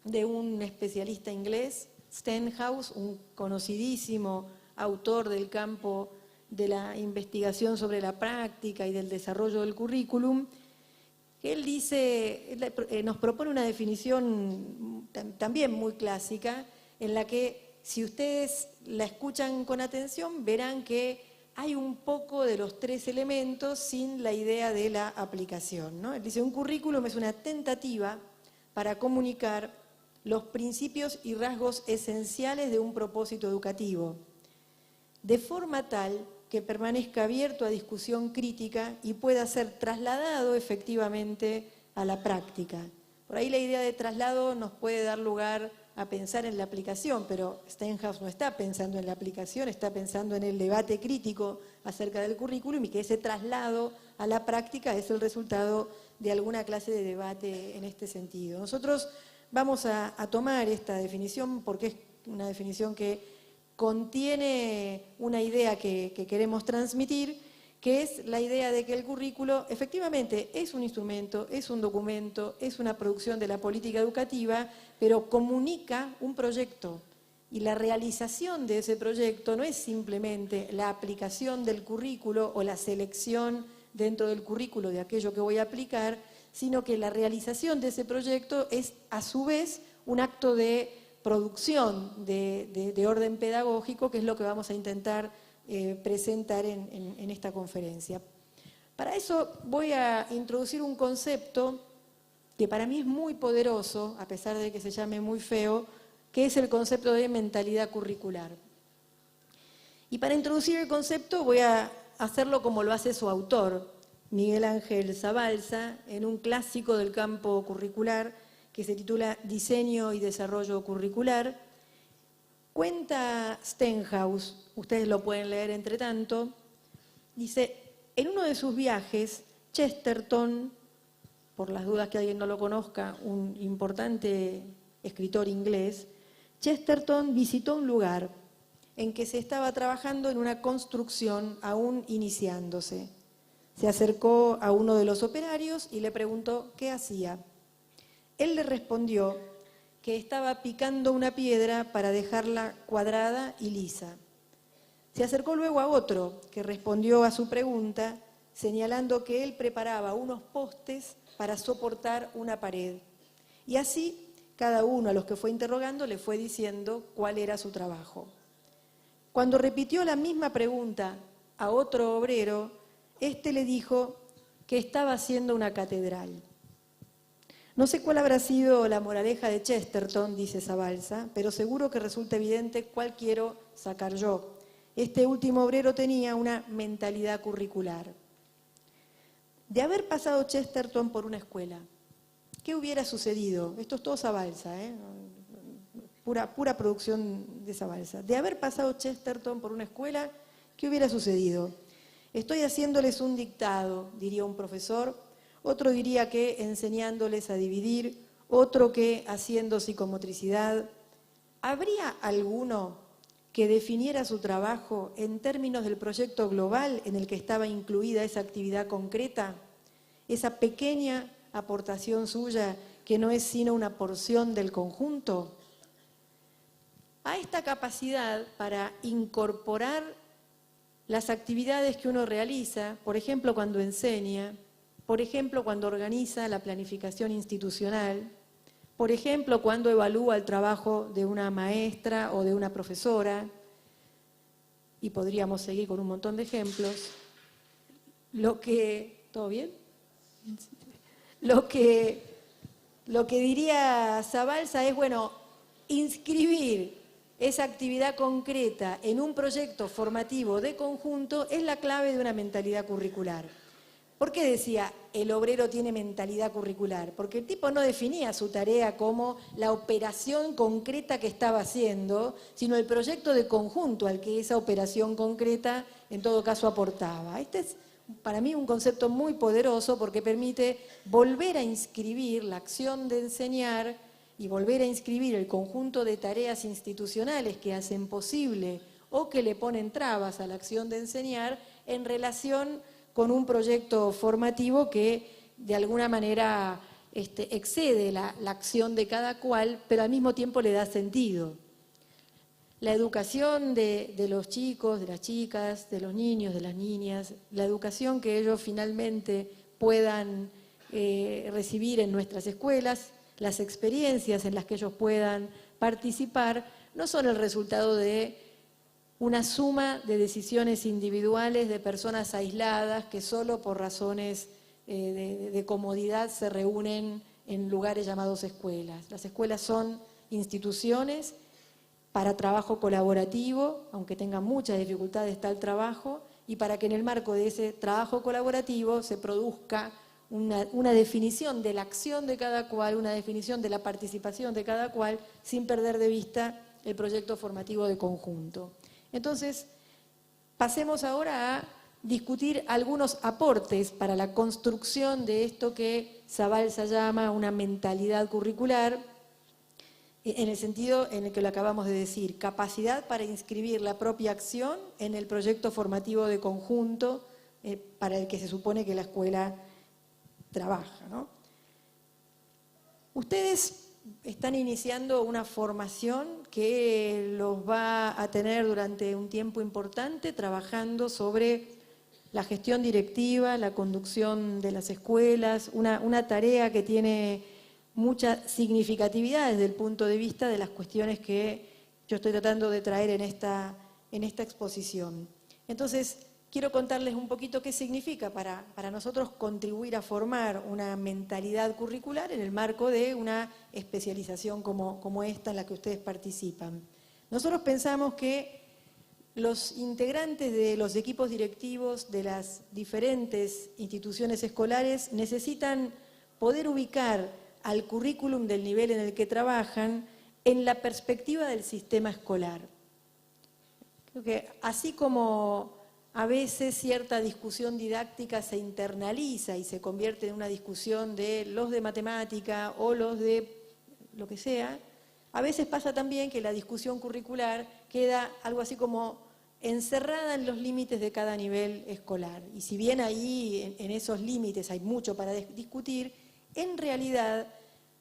[SPEAKER 6] de un especialista inglés, Stenhouse, un conocidísimo autor del campo de la investigación sobre la práctica y del desarrollo del currículum, que él dice, nos propone una definición también muy clásica, en la que si ustedes la escuchan con atención verán que hay un poco de los tres elementos sin la idea de la aplicación, ¿no? Él dice, un currículum es una tentativa para comunicar los principios y rasgos esenciales de un propósito educativo, de forma tal que permanezca abierto a discusión crítica y pueda ser trasladado efectivamente a la práctica. Por ahí la idea de traslado nos puede dar lugar a pensar en la aplicación, pero Stenhouse no está pensando en la aplicación, está pensando en el debate crítico acerca del currículum y que ese traslado a la práctica es el resultado de alguna clase de debate en este sentido. Nosotros vamos a tomar esta definición porque es una definición que contiene una idea que queremos transmitir, que es la idea de que el currículo efectivamente es un instrumento, es un documento, es una producción de la política educativa, pero comunica un proyecto. Y la realización de ese proyecto no es simplemente la aplicación del currículo o la selección dentro del currículo de aquello que voy a aplicar, sino que la realización de ese proyecto es a su vez un acto de producción de orden pedagógico, que es lo que vamos a intentar presentar en esta conferencia. Para eso voy a introducir un concepto que para mí es muy poderoso, a pesar de que se llame muy feo, que es el concepto de mentalidad curricular. Y para introducir el concepto voy a hacerlo como lo hace su autor, Miguel Ángel Zabalza, en un clásico del campo curricular que se titula Diseño y Desarrollo Curricular. Cuenta Stenhouse, ustedes lo pueden leer entre tanto, dice, en uno de sus viajes, Chesterton, por las dudas que alguien no lo conozca, un importante escritor inglés, Chesterton visitó un lugar en que se estaba trabajando en una construcción aún iniciándose. Se acercó a uno de los operarios y le preguntó qué hacía. Él le respondió que estaba picando una piedra para dejarla cuadrada y lisa. Se acercó luego a otro que respondió a su pregunta señalando que él preparaba unos postes para soportar una pared. Y así, cada uno a los que fue interrogando le fue diciendo cuál era su trabajo. Cuando repitió la misma pregunta a otro obrero, éste le dijo que estaba haciendo una catedral. No sé cuál habrá sido la moraleja de Chesterton, dice Zabalza, pero seguro que resulta evidente cuál quiero sacar yo. Este último obrero tenía una mentalidad curricular. De haber pasado Chesterton por una escuela, ¿qué hubiera sucedido? Esto es todo Zabalza, pura producción de Zabalza. De haber pasado Chesterton por una escuela, ¿qué hubiera sucedido? Estoy haciéndoles un dictado, diría un profesor. Otro diría que enseñándoles a dividir, otro que haciendo psicomotricidad. ¿Habría alguno que definiera su trabajo en términos del proyecto global en el que estaba incluida esa actividad concreta? Esa pequeña aportación suya que no es sino una porción del conjunto. A esta capacidad para incorporar las actividades que uno realiza, por ejemplo cuando enseña, por ejemplo, cuando organiza la planificación institucional, por ejemplo, cuando evalúa el trabajo de una maestra o de una profesora, y podríamos seguir con un montón de ejemplos, ¿todo bien? Lo que diría Zabalza es, bueno, inscribir esa actividad concreta en un proyecto formativo de conjunto es la clave de una mentalidad curricular. ¿Por qué decía el obrero tiene mentalidad curricular? Porque el tipo no definía su tarea como la operación concreta que estaba haciendo, sino el proyecto de conjunto al que esa operación concreta en todo caso aportaba. Este es para mí un concepto muy poderoso porque permite volver a inscribir la acción de enseñar y volver a inscribir el conjunto de tareas institucionales que hacen posible o que le ponen trabas a la acción de enseñar en relación con un proyecto formativo que de alguna manera excede la acción de cada cual, pero al mismo tiempo le da sentido. La educación de los chicos, de las chicas, de los niños, de las niñas, la educación que ellos finalmente puedan recibir en nuestras escuelas, las experiencias en las que ellos puedan participar, no son el resultado de una suma de decisiones individuales de personas aisladas que solo por razones de comodidad se reúnen en lugares llamados escuelas. Las escuelas son instituciones para trabajo colaborativo, aunque tengan muchas dificultades tal trabajo, y para que en el marco de ese trabajo colaborativo se produzca una definición de la acción de cada cual, una definición de la participación de cada cual, sin perder de vista el proyecto formativo de conjunto. Entonces, pasemos ahora a discutir algunos aportes para la construcción de esto que Zabalza llama una mentalidad curricular, en el sentido en el que lo acabamos de decir, capacidad para inscribir la propia acción en el proyecto formativo de conjunto para el que se supone que la escuela trabaja, ¿no? Ustedes están iniciando una formación que los va a tener durante un tiempo importante trabajando sobre la gestión directiva, la conducción de las escuelas, una tarea que tiene mucha significatividad desde el punto de vista de las cuestiones que yo estoy tratando de traer en esta exposición. Entonces, quiero contarles un poquito qué significa para nosotros contribuir a formar una mentalidad curricular en el marco de una especialización como esta en la que ustedes participan. Nosotros pensamos que los integrantes de los equipos directivos de las diferentes instituciones escolares necesitan poder ubicar al currículum del nivel en el que trabajan en la perspectiva del sistema escolar. Creo que así como a veces cierta discusión didáctica se internaliza y se convierte en una discusión de los de matemática o los de lo que sea, a veces pasa también que la discusión curricular queda algo así como encerrada en los límites de cada nivel escolar. Y si bien ahí en esos límites hay mucho para discutir, en realidad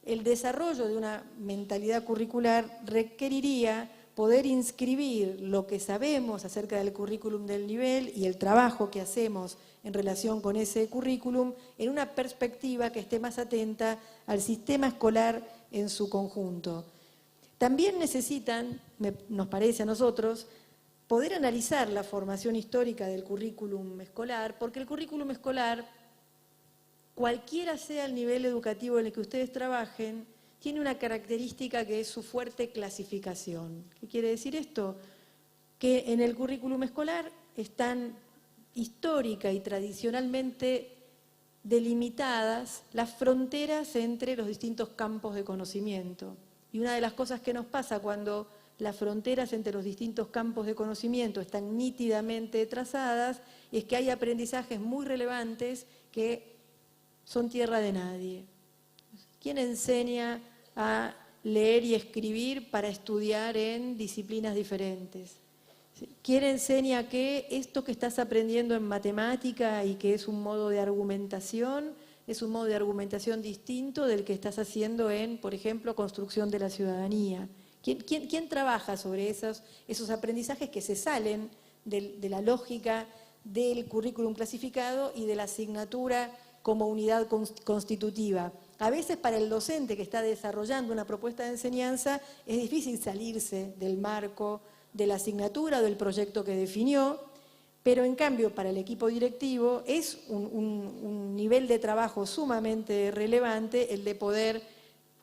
[SPEAKER 6] el desarrollo de una mentalidad curricular requeriría poder inscribir lo que sabemos acerca del currículum del nivel y el trabajo que hacemos en relación con ese currículum en una perspectiva que esté más atenta al sistema escolar en su conjunto. También necesitan, nos parece a nosotros, poder analizar la formación histórica del currículum escolar, porque el currículum escolar, cualquiera sea el nivel educativo en el que ustedes trabajen, tiene una característica que es su fuerte clasificación. ¿Qué quiere decir esto? Que en el currículum escolar están histórica y tradicionalmente delimitadas las fronteras entre los distintos campos de conocimiento. Y una de las cosas que nos pasa cuando las fronteras entre los distintos campos de conocimiento están nítidamente trazadas es que hay aprendizajes muy relevantes que son tierra de nadie. ¿Quién enseña a leer y escribir para estudiar en disciplinas diferentes? ¿Quién enseña que esto que estás aprendiendo en matemática y que es un modo de argumentación, es un modo de argumentación distinto del que estás haciendo en, por ejemplo, construcción de la ciudadanía? ¿Quién trabaja sobre esos aprendizajes que se salen de la lógica del currículum clasificado y de la asignatura como unidad constitutiva? A veces para el docente que está desarrollando una propuesta de enseñanza es difícil salirse del marco de la asignatura o del proyecto que definió, pero en cambio para el equipo directivo es un nivel de trabajo sumamente relevante el de poder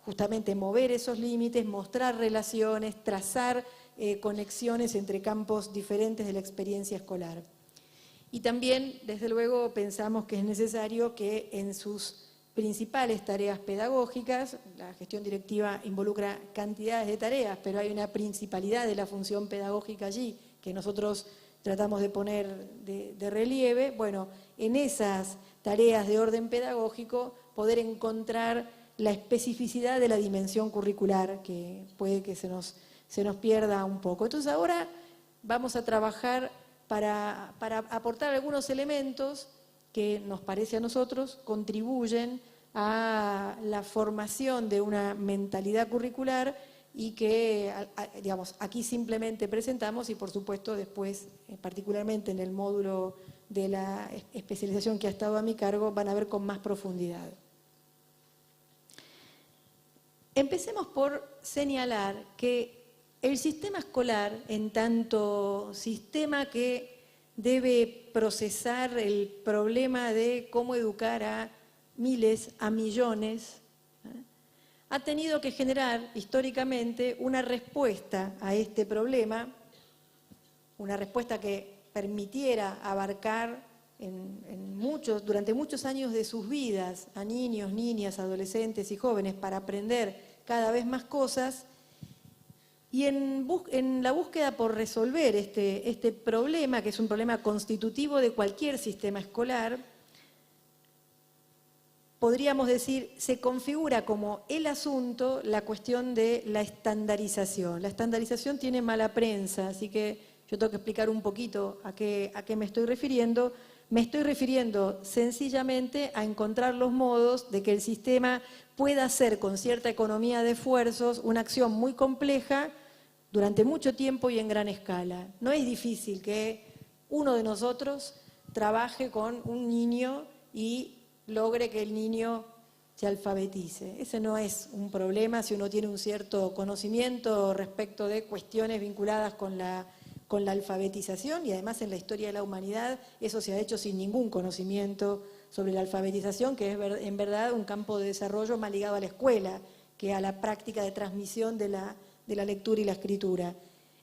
[SPEAKER 6] justamente mover esos límites, mostrar relaciones, trazar conexiones entre campos diferentes de la experiencia escolar. Y también, desde luego, pensamos que es necesario que en sus principales tareas pedagógicas, la gestión directiva involucra cantidades de tareas, pero hay una principalidad de la función pedagógica allí que nosotros tratamos de poner de relieve. Bueno, en esas tareas de orden pedagógico poder encontrar la especificidad de la dimensión curricular que puede que se nos pierda un poco. Entonces ahora vamos a trabajar para aportar algunos elementos que nos parece a nosotros contribuyen a la formación de una mentalidad curricular y que, digamos, aquí simplemente presentamos y por supuesto después, particularmente en el módulo de la especialización que ha estado a mi cargo, van a ver con más profundidad. Empecemos por señalar que el sistema escolar, en tanto sistema que debe procesar el problema de cómo educar a miles, a millones, ha tenido que generar históricamente una respuesta a este problema, una respuesta que permitiera abarcar durante muchos años de sus vidas a niños, niñas, adolescentes y jóvenes para aprender cada vez más cosas. Y en la búsqueda por resolver este problema, que es un problema constitutivo de cualquier sistema escolar, podríamos decir, se configura como el asunto la cuestión de la estandarización. La estandarización tiene mala prensa, así que yo tengo que explicar un poquito a qué me estoy refiriendo. Me estoy refiriendo sencillamente a encontrar los modos de que el sistema pueda hacer con cierta economía de esfuerzos una acción muy compleja durante mucho tiempo y en gran escala. No es difícil que uno de nosotros trabaje con un niño y logre que el niño se alfabetice. Ese no es un problema si uno tiene un cierto conocimiento respecto de cuestiones vinculadas con la alfabetización, y además en la historia de la humanidad eso se ha hecho sin ningún conocimiento sobre la alfabetización, que es en verdad un campo de desarrollo más ligado a la escuela que a la práctica de transmisión de la lectura y la escritura.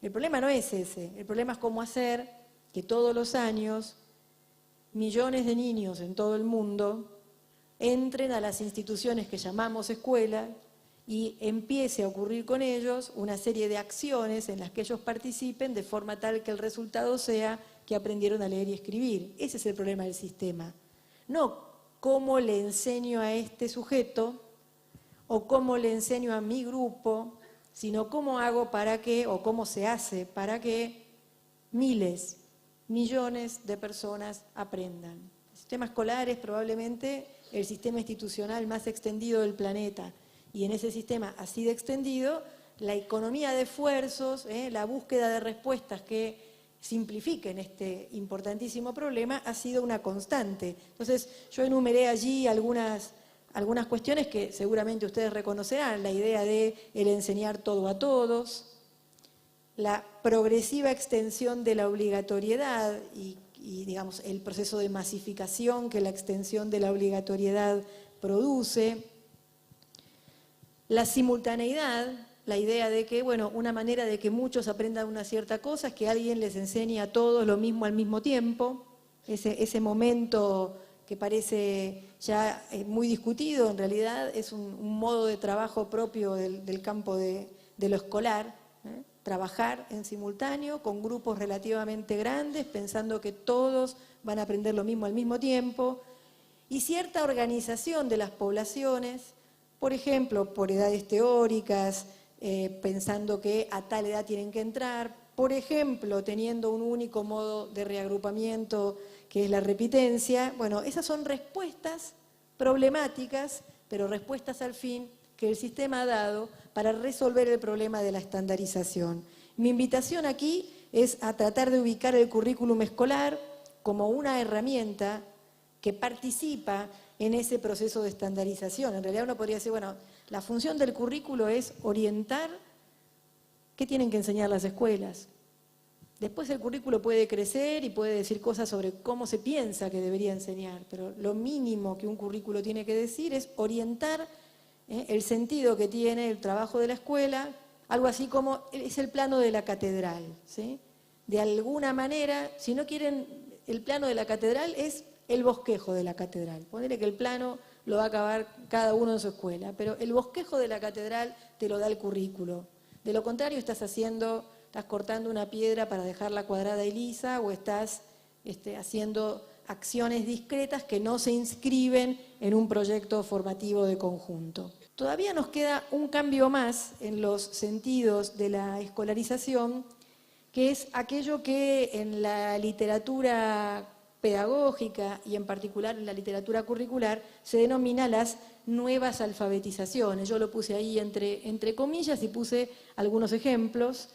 [SPEAKER 6] El problema no es ese, el problema es cómo hacer que todos los años millones de niños en todo el mundo entren a las instituciones que llamamos escuela y empiece a ocurrir con ellos una serie de acciones en las que ellos participen de forma tal que el resultado sea que aprendieron a leer y escribir. Ese es el problema del sistema. No cómo le enseño a este sujeto o cómo le enseño a mi grupo, sino cómo hago para que, o cómo se hace para que miles, millones de personas aprendan. El sistema escolar es probablemente el sistema institucional más extendido del planeta, y en ese sistema así de extendido, la economía de esfuerzos, la búsqueda de respuestas que simplifiquen este importantísimo problema ha sido una constante. Entonces, yo enumeré allí algunas cuestiones que seguramente ustedes reconocerán: la idea de el enseñar todo a todos, la progresiva extensión de la obligatoriedad y digamos, el proceso de masificación que la extensión de la obligatoriedad produce, la simultaneidad, la idea de que, bueno, una manera de que muchos aprendan una cierta cosa es que alguien les enseñe a todos lo mismo al mismo tiempo, ese momento que parece ya muy discutido, en realidad es un modo de trabajo propio del campo de lo escolar, trabajar en simultáneo con grupos relativamente grandes, pensando que todos van a aprender lo mismo al mismo tiempo, y cierta organización de las poblaciones, por ejemplo, por edades teóricas, pensando que a tal edad tienen que entrar, por ejemplo, teniendo un único modo de reagrupamiento que es la repitencia. Bueno, esas son respuestas problemáticas, pero respuestas al fin que el sistema ha dado para resolver el problema de la estandarización. Mi invitación aquí es a tratar de ubicar el currículum escolar como una herramienta que participa en ese proceso de estandarización. En realidad uno podría decir, bueno, la función del currículo es orientar qué tienen que enseñar las escuelas. Después el currículo puede crecer y puede decir cosas sobre cómo se piensa que debería enseñar, pero lo mínimo que un currículo tiene que decir es orientar el sentido que tiene el trabajo de la escuela, algo así como es el plano de la catedral, ¿sí? De alguna manera, si no quieren, el plano de la catedral es el bosquejo de la catedral. Ponele que el plano lo va a acabar cada uno en su escuela, pero el bosquejo de la catedral te lo da el currículo. De lo contrario, estás cortando una piedra para dejarla cuadrada y lisa, o estás haciendo acciones discretas que no se inscriben en un proyecto formativo de conjunto. Todavía nos queda un cambio más en los sentidos de la escolarización, que es aquello que en la literatura pedagógica y en particular en la literatura curricular se denomina las nuevas alfabetizaciones. Yo lo puse ahí entre comillas y puse algunos ejemplos.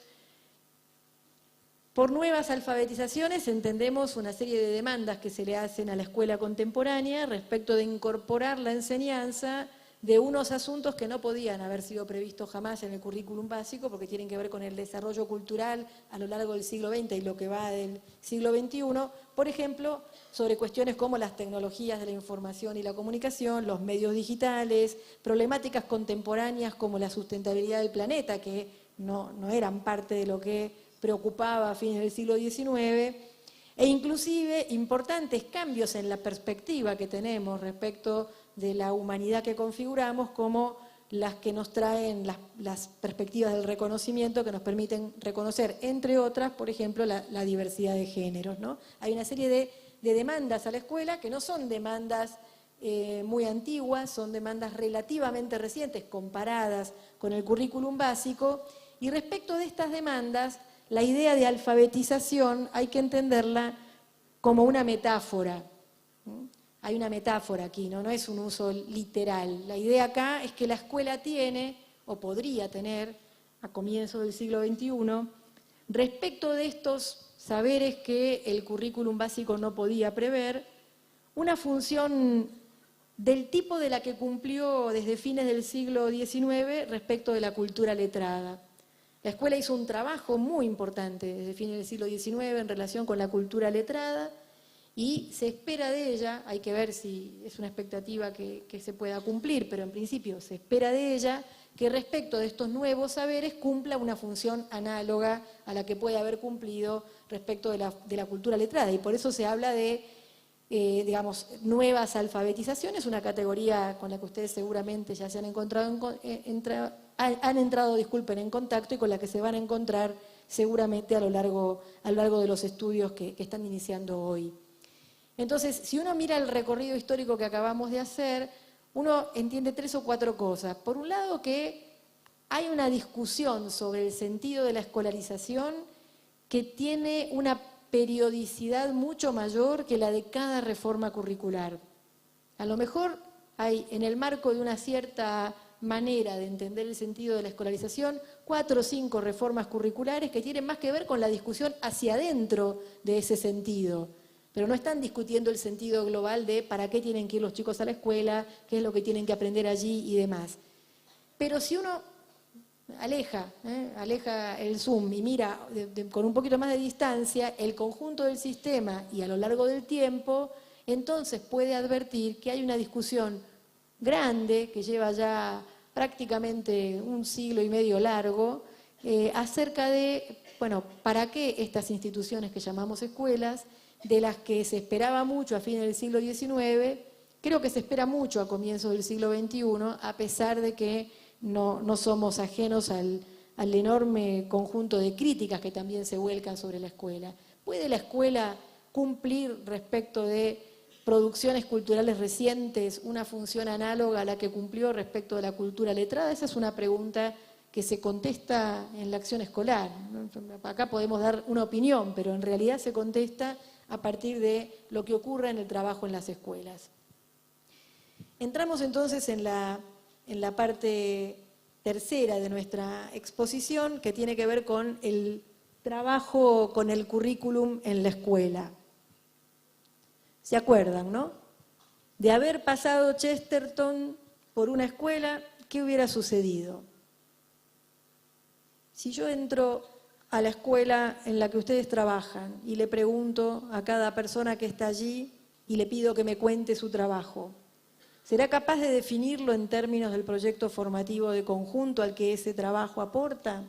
[SPEAKER 6] Por nuevas alfabetizaciones entendemos una serie de demandas que se le hacen a la escuela contemporánea respecto de incorporar la enseñanza de unos asuntos que no podían haber sido previstos jamás en el currículum básico, porque tienen que ver con el desarrollo cultural a lo largo del siglo XX y lo que va del siglo XXI, por ejemplo, sobre cuestiones como las tecnologías de la información y la comunicación, los medios digitales, problemáticas contemporáneas como la sustentabilidad del planeta, que no eran parte de lo que preocupaba a fines del siglo XIX, e inclusive importantes cambios en la perspectiva que tenemos respecto de la humanidad que configuramos, como las que nos traen las perspectivas del reconocimiento, que nos permiten reconocer, entre otras, por ejemplo, la diversidad de géneros, ¿no? Hay una serie de demandas a la escuela que no son demandas muy antiguas, son demandas relativamente recientes comparadas con el currículum básico, y respecto de estas demandas, la idea de alfabetización hay que entenderla como una metáfora. Hay una metáfora aquí, no es un uso literal. La idea acá es que la escuela tiene, o podría tener, a comienzos del siglo XXI, respecto de estos saberes que el currículum básico no podía prever, una función del tipo de la que cumplió desde fines del siglo XIX respecto de la cultura letrada. La escuela hizo un trabajo muy importante desde fines del siglo XIX en relación con la cultura letrada, y se espera de ella, hay que ver si es una expectativa que se pueda cumplir, pero en principio se espera de ella que respecto de estos nuevos saberes cumpla una función análoga a la que puede haber cumplido respecto de la cultura letrada. Y por eso se habla de, digamos, nuevas alfabetizaciones, una categoría con la que ustedes seguramente ya se han encontrado, han entrado en contacto, y con la que se van a encontrar seguramente a lo largo de los estudios que están iniciando hoy. Entonces, si uno mira el recorrido histórico que acabamos de hacer, uno entiende 3 o 4 cosas. Por un lado, que hay una discusión sobre el sentido de la escolarización que tiene una periodicidad mucho mayor que la de cada reforma curricular. A lo mejor hay, en el marco de una cierta manera de entender el sentido de la escolarización, 4 o 5 reformas curriculares que tienen más que ver con la discusión hacia adentro de ese sentido. Pero no están discutiendo el sentido global de para qué tienen que ir los chicos a la escuela, qué es lo que tienen que aprender allí y demás. Pero si uno aleja el zoom y mira con un poquito más de distancia el conjunto del sistema y a lo largo del tiempo, entonces puede advertir que hay una discusión grande que lleva ya prácticamente un siglo y medio largo acerca de, bueno, ¿para qué estas instituciones que llamamos escuelas, de las que se esperaba mucho a fines del siglo XIX, creo que se espera mucho a comienzos del siglo XXI, a pesar de que no somos ajenos al enorme conjunto de críticas que también se vuelcan sobre la escuela? ¿Puede la escuela cumplir respecto de producciones culturales recientes una función análoga a la que cumplió respecto de la cultura letrada? Esa es una pregunta que se contesta en la acción escolar. Acá podemos dar una opinión, pero en realidad se contesta a partir de lo que ocurre en el trabajo en las escuelas. Entramos entonces en la parte tercera de nuestra exposición, que tiene que ver con el trabajo con el currículum en la escuela. ¿Se acuerdan, no? De haber pasado Chesterton por una escuela, ¿qué hubiera sucedido? Si yo entro a la escuela en la que ustedes trabajan y le pregunto a cada persona que está allí y le pido que me cuente su trabajo, ¿será capaz de definirlo en términos del proyecto formativo de conjunto al que ese trabajo aporta?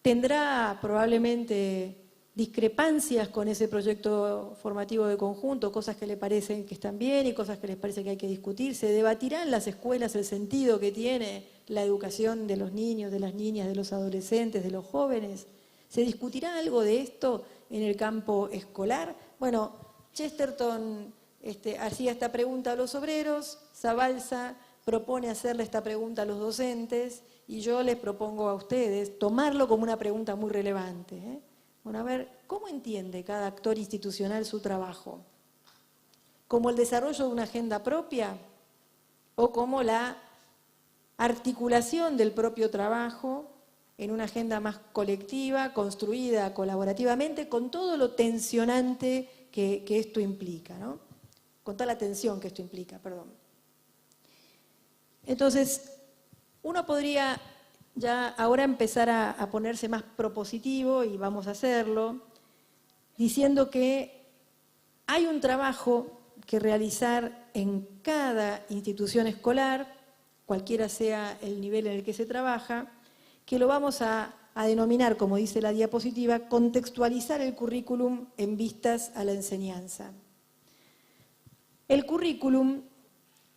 [SPEAKER 6] ¿Tendrá probablemente discrepancias con ese proyecto formativo de conjunto, cosas que le parecen que están bien y cosas que les parece que hay que discutir? ¿Se debatirá en las escuelas el sentido que tiene la educación de los niños, de las niñas, de los adolescentes, de los jóvenes? ¿Se discutirá algo de esto en el campo escolar? Bueno, Chesterton hacía esta pregunta a los obreros, Zabalza propone hacerle esta pregunta a los docentes, y yo les propongo a ustedes tomarlo como una pregunta muy relevante. Bueno, a ver, ¿cómo entiende cada actor institucional su trabajo? ¿Como el desarrollo de una agenda propia o como la articulación del propio trabajo en una agenda más colectiva, construida colaborativamente, con todo lo tensionante que esto implica, ¿no? Con toda la tensión que esto implica, perdón. Entonces, uno podría ya ahora empezar a ponerse más propositivo, y vamos a hacerlo, diciendo que hay un trabajo que realizar en cada institución escolar, cualquiera sea el nivel en el que se trabaja, que lo vamos a a denominar, como dice la diapositiva, contextualizar el currículum en vistas a la enseñanza. El currículum,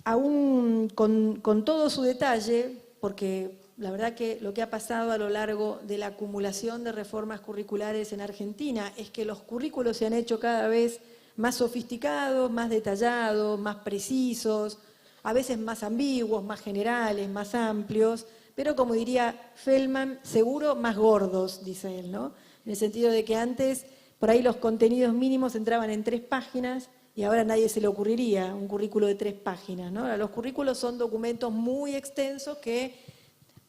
[SPEAKER 6] aún con todo su detalle, porque la verdad que lo que ha pasado a lo largo de la acumulación de reformas curriculares en Argentina es que los currículos se han hecho cada vez más sofisticados, más detallados, más precisos, a veces más ambiguos, más generales, más amplios, pero como diría Feldman, seguro más gordos, dice él, ¿no? En el sentido de que antes, por ahí los contenidos mínimos entraban en 3 páginas y ahora a nadie se le ocurriría un currículo de 3 páginas, ¿no? Ahora, los currículos son documentos muy extensos que,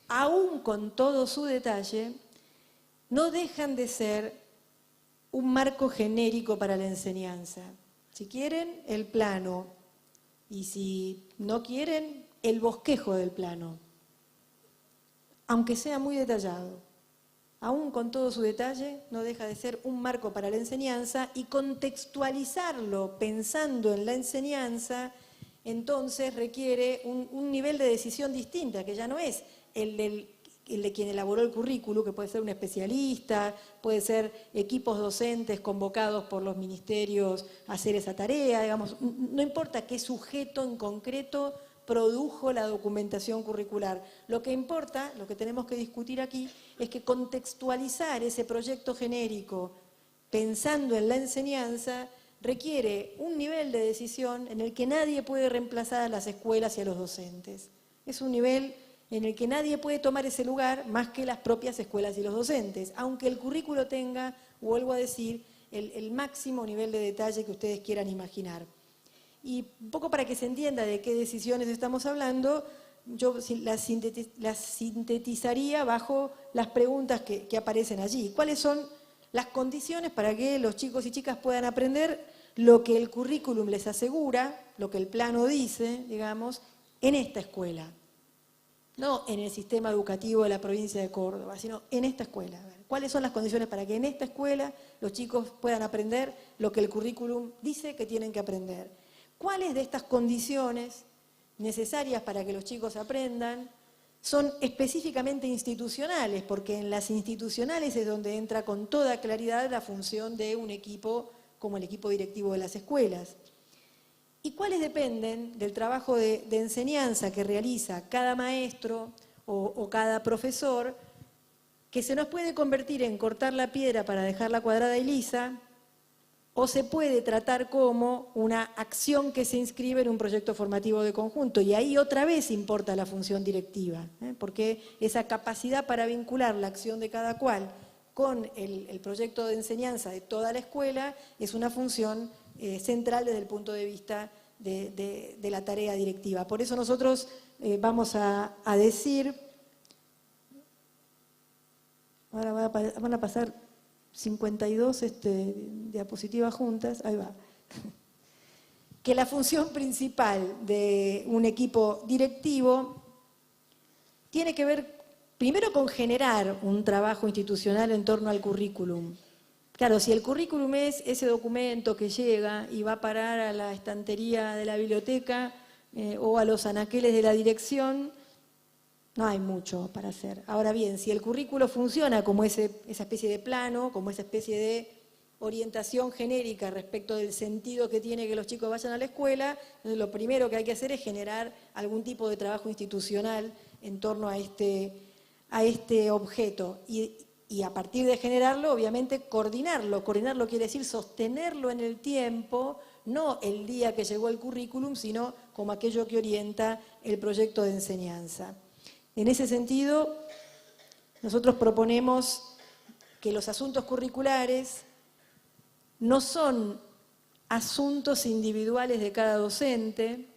[SPEAKER 6] aún con todo su detalle, no dejan de ser un marco genérico para la enseñanza. Si quieren, el plano, y si no quieren, el bosquejo del plano, aunque sea muy detallado. Aún con todo su detalle, no deja de ser un marco para la enseñanza, y contextualizarlo pensando en la enseñanza, entonces requiere un nivel de decisión distinta, que ya no es el de quien elaboró el currículo, que puede ser un especialista, puede ser equipos docentes convocados por los ministerios a hacer esa tarea, digamos, no importa qué sujeto en concreto produjo la documentación curricular. Lo que importa, lo que tenemos que discutir aquí, es que contextualizar ese proyecto genérico pensando en la enseñanza requiere un nivel de decisión en el que nadie puede reemplazar a las escuelas y a los docentes. Es un nivel en el que nadie puede tomar ese lugar más que las propias escuelas y los docentes, aunque el currículo tenga, vuelvo a decir, el máximo nivel de detalle que ustedes quieran imaginar. Y un poco para que se entienda de qué decisiones estamos hablando, yo las sintetizaría bajo las preguntas que aparecen allí. ¿Cuáles son las condiciones para que los chicos y chicas puedan aprender lo que el currículum les asegura, lo que el plano dice, digamos, en esta escuela? No en el sistema educativo de la provincia de Córdoba, sino en esta escuela. ¿Cuáles son las condiciones para que en esta escuela los chicos puedan aprender lo que el currículum dice que tienen que aprender? ¿Cuáles de estas condiciones necesarias para que los chicos aprendan son específicamente institucionales? Porque en las institucionales es donde entra con toda claridad la función de un equipo como el equipo directivo de las escuelas. ¿Y cuáles dependen del trabajo de enseñanza que realiza cada maestro o cada profesor, que se nos puede convertir en cortar la piedra para dejarla cuadrada y lisa, o se puede tratar como una acción que se inscribe en un proyecto formativo de conjunto? Y ahí otra vez importa la función directiva, porque esa capacidad para vincular la acción de cada cual con el proyecto de enseñanza de toda la escuela es una función central desde el punto de vista de la tarea directiva. Por eso nosotros vamos a decir, ahora van a pasar 52 diapositivas juntas, ahí va, que la función principal de un equipo directivo tiene que ver primero con generar un trabajo institucional en torno al currículum. Claro, si el currículum es ese documento que llega y va a parar a la estantería de la biblioteca o a los anaqueles de la dirección, no hay mucho para hacer. Ahora bien, si el currículo funciona como esa especie de plano, como esa especie de orientación genérica respecto del sentido que tiene que los chicos vayan a la escuela, entonces lo primero que hay que hacer es generar algún tipo de trabajo institucional en torno a este objeto. Y a partir de generarlo, obviamente, coordinarlo. Coordinarlo quiere decir sostenerlo en el tiempo, no el día que llegó el currículum, sino como aquello que orienta el proyecto de enseñanza. En ese sentido, nosotros proponemos que los asuntos curriculares no son asuntos individuales de cada docente,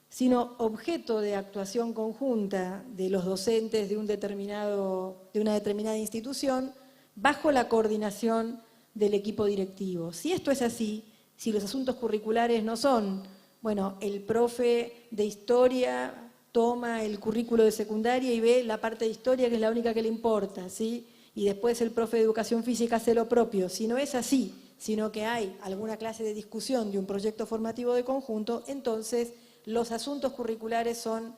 [SPEAKER 6] sino objeto de actuación conjunta de los docentes de una determinada institución bajo la coordinación del equipo directivo. Si esto es así, si los asuntos curriculares no son, bueno, el profe de historia toma el currículo de secundaria y ve la parte de historia que es la única que le importa, ¿sí? Y después el profe de educación física hace lo propio. Si no es así, sino que hay alguna clase de discusión de un proyecto formativo de conjunto, entonces los asuntos curriculares son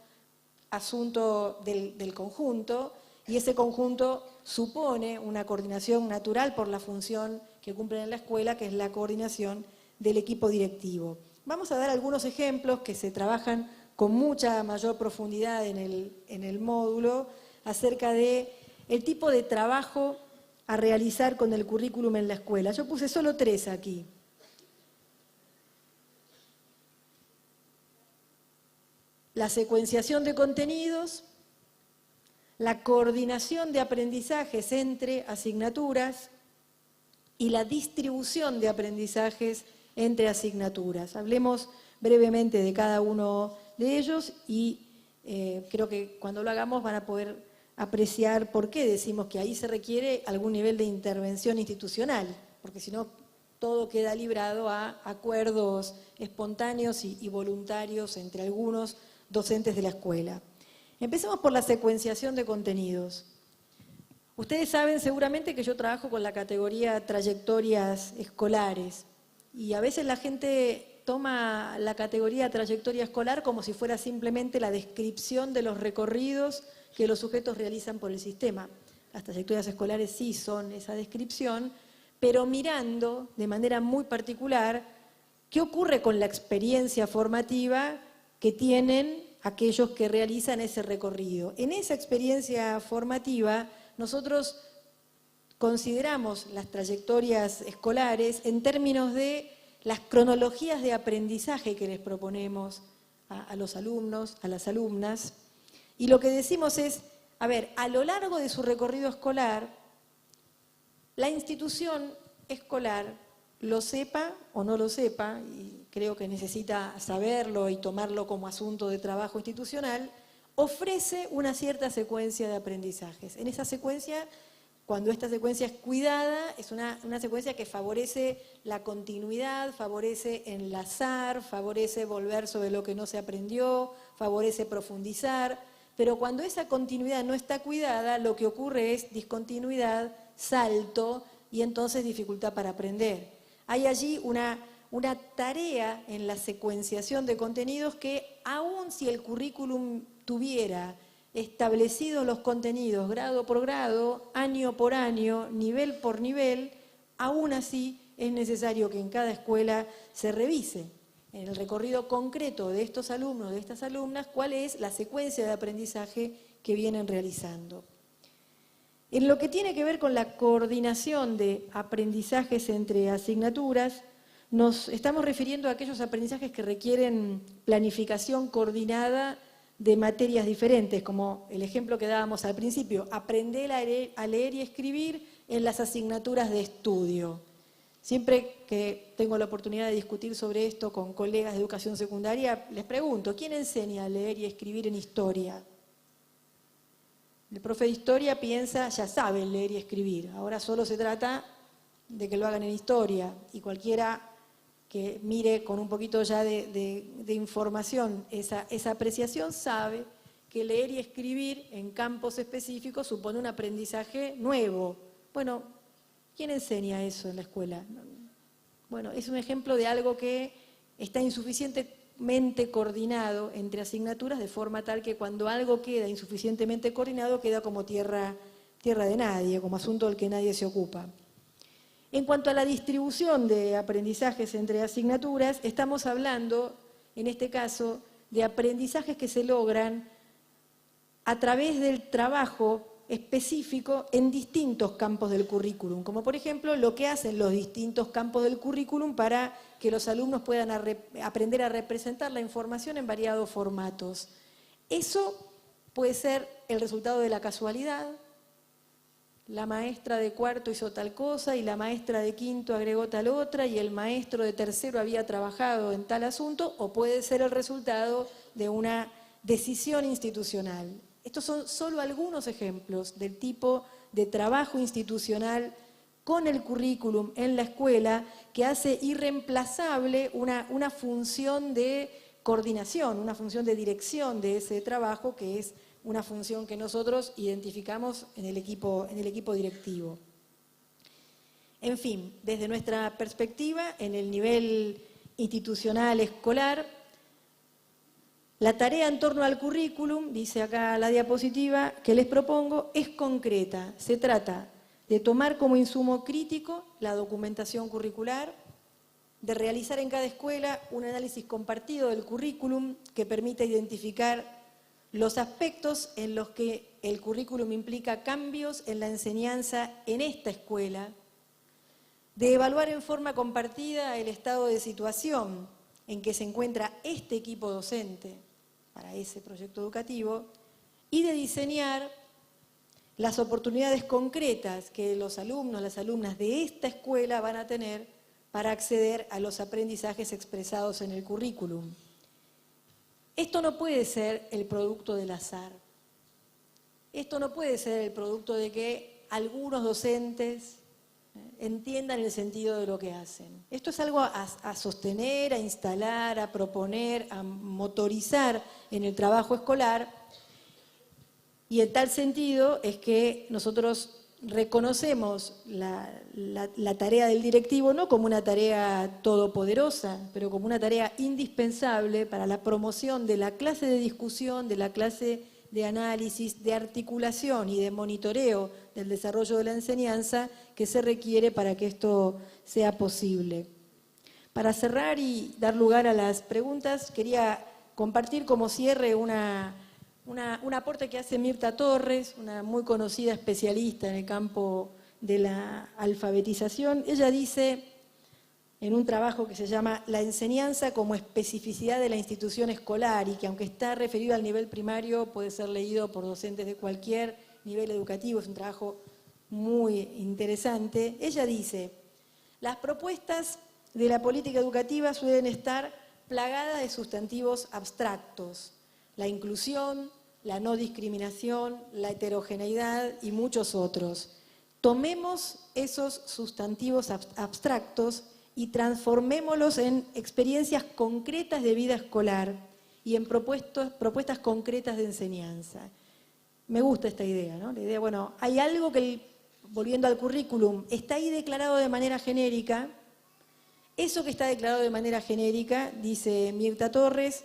[SPEAKER 6] asunto del conjunto y ese conjunto supone una coordinación natural por la función que cumplen en la escuela, que es la coordinación del equipo directivo. Vamos a dar algunos ejemplos que se trabajan con mucha mayor profundidad en el módulo acerca de el tipo de trabajo a realizar con el currículum en la escuela. Yo puse solo 3 aquí. La secuenciación de contenidos, la coordinación de aprendizajes entre asignaturas y la distribución de aprendizajes entre asignaturas. Hablemos brevemente de cada uno de ellos y creo que cuando lo hagamos van a poder apreciar por qué decimos que ahí se requiere algún nivel de intervención institucional, porque si no todo queda librado a acuerdos espontáneos y voluntarios entre algunos docentes de la escuela. Empecemos por la secuenciación de contenidos. Ustedes saben seguramente que yo trabajo con la categoría trayectorias escolares y a veces la gente toma la categoría trayectoria escolar como si fuera simplemente la descripción de los recorridos que los sujetos realizan por el sistema. Las trayectorias escolares sí son esa descripción, pero mirando de manera muy particular qué ocurre con la experiencia formativa que tienen aquellos que realizan ese recorrido. En esa experiencia formativa nosotros consideramos las trayectorias escolares en términos de las cronologías de aprendizaje que les proponemos a los alumnos, a las alumnas, y lo que decimos es, a ver, a lo largo de su recorrido escolar, la institución escolar, lo sepa o no lo sepa, y creo que necesita saberlo y tomarlo como asunto de trabajo institucional, ofrece una cierta secuencia de aprendizajes. En esa secuencia, cuando esta secuencia es cuidada, es una secuencia que favorece la continuidad, favorece enlazar, favorece volver sobre lo que no se aprendió, favorece profundizar, pero cuando esa continuidad no está cuidada, lo que ocurre es discontinuidad, salto y entonces dificultad para aprender. Hay allí una tarea en la secuenciación de contenidos que, aun si el currículum tuviera establecidos los contenidos grado por grado, año por año, nivel por nivel, aún así es necesario que en cada escuela se revise en el recorrido concreto de estos alumnos, de estas alumnas, cuál es la secuencia de aprendizaje que vienen realizando. En lo que tiene que ver con la coordinación de aprendizajes entre asignaturas, nos estamos refiriendo a aquellos aprendizajes que requieren planificación coordinada de materias diferentes, como el ejemplo que dábamos al principio, aprender a leer y escribir en las asignaturas de estudio. Siempre que tengo la oportunidad de discutir sobre esto con colegas de educación secundaria, les pregunto, ¿quién enseña a leer y escribir en historia? El profe de historia piensa, ya saben leer y escribir, ahora solo se trata de que lo hagan en historia, y cualquiera que mire con un poquito ya de información esa apreciación sabe que leer y escribir en campos específicos supone un aprendizaje nuevo. Bueno, ¿quién enseña eso en la escuela? Bueno, es un ejemplo de algo que está insuficientemente coordinado entre asignaturas, de forma tal que cuando algo queda insuficientemente coordinado queda como tierra de nadie, como asunto del que nadie se ocupa. En cuanto a la distribución de aprendizajes entre asignaturas, estamos hablando, en este caso, de aprendizajes que se logran a través del trabajo específico en distintos campos del currículum, como por ejemplo lo que hacen los distintos campos del currículum para que los alumnos puedan aprender a representar la información en variados formatos. Eso puede ser el resultado de la casualidad. La maestra de cuarto hizo tal cosa y la maestra de quinto agregó tal otra y el maestro de tercero había trabajado en tal asunto, o puede ser el resultado de una decisión institucional. Estos son solo algunos ejemplos del tipo de trabajo institucional con el currículum en la escuela que hace irreemplazable una función de coordinación, una función de dirección de ese trabajo, que es una función que nosotros identificamos en el equipo directivo. En fin, desde nuestra perspectiva, en el nivel institucional escolar, La tarea en torno al currículum, dice acá la diapositiva, que les propongo, es concreta. Se trata de tomar como insumo crítico la documentación curricular, de realizar en cada escuela un análisis compartido del currículum que permita identificar los aspectos en los que el currículum implica cambios en la enseñanza en esta escuela, de evaluar en forma compartida el estado de situación en que se encuentra este equipo docente para ese proyecto educativo y de diseñar las oportunidades concretas que los alumnos, las alumnas de esta escuela van a tener para acceder a los aprendizajes expresados en el currículum. Esto no puede ser el producto del azar. Esto no puede ser el producto de que algunos docentes entiendan el sentido de lo que hacen. Esto es algo a sostener, a instalar, a proponer, a motorizar en el trabajo escolar, y en tal sentido es que nosotros reconocemos la tarea del directivo no como una tarea todopoderosa, pero como una tarea indispensable para la promoción de la clase de discusión, de la clase de análisis, de articulación y de monitoreo del desarrollo de la enseñanza que se requiere para que esto sea posible. Para cerrar y dar lugar a las preguntas, quería compartir como cierre un aporte que hace Mirta Torres, una muy conocida especialista en el campo de la alfabetización. Ella dice, en un trabajo que se llama La enseñanza como especificidad de la institución escolar, y que aunque está referido al nivel primario, puede ser leído por docentes de cualquier nivel educativo, es un trabajo muy interesante. Ella dice, las propuestas de la política educativa suelen estar plagadas de sustantivos abstractos, la inclusión, la no discriminación, la heterogeneidad y muchos otros. Tomemos esos sustantivos abstractos y transformémoslos en experiencias concretas de vida escolar y en propuestas concretas de enseñanza. Me gusta esta idea, ¿no? La idea, bueno, hay algo que, volviendo al currículum, está ahí declarado de manera genérica. Eso que está declarado de manera genérica, dice Mirta Torres,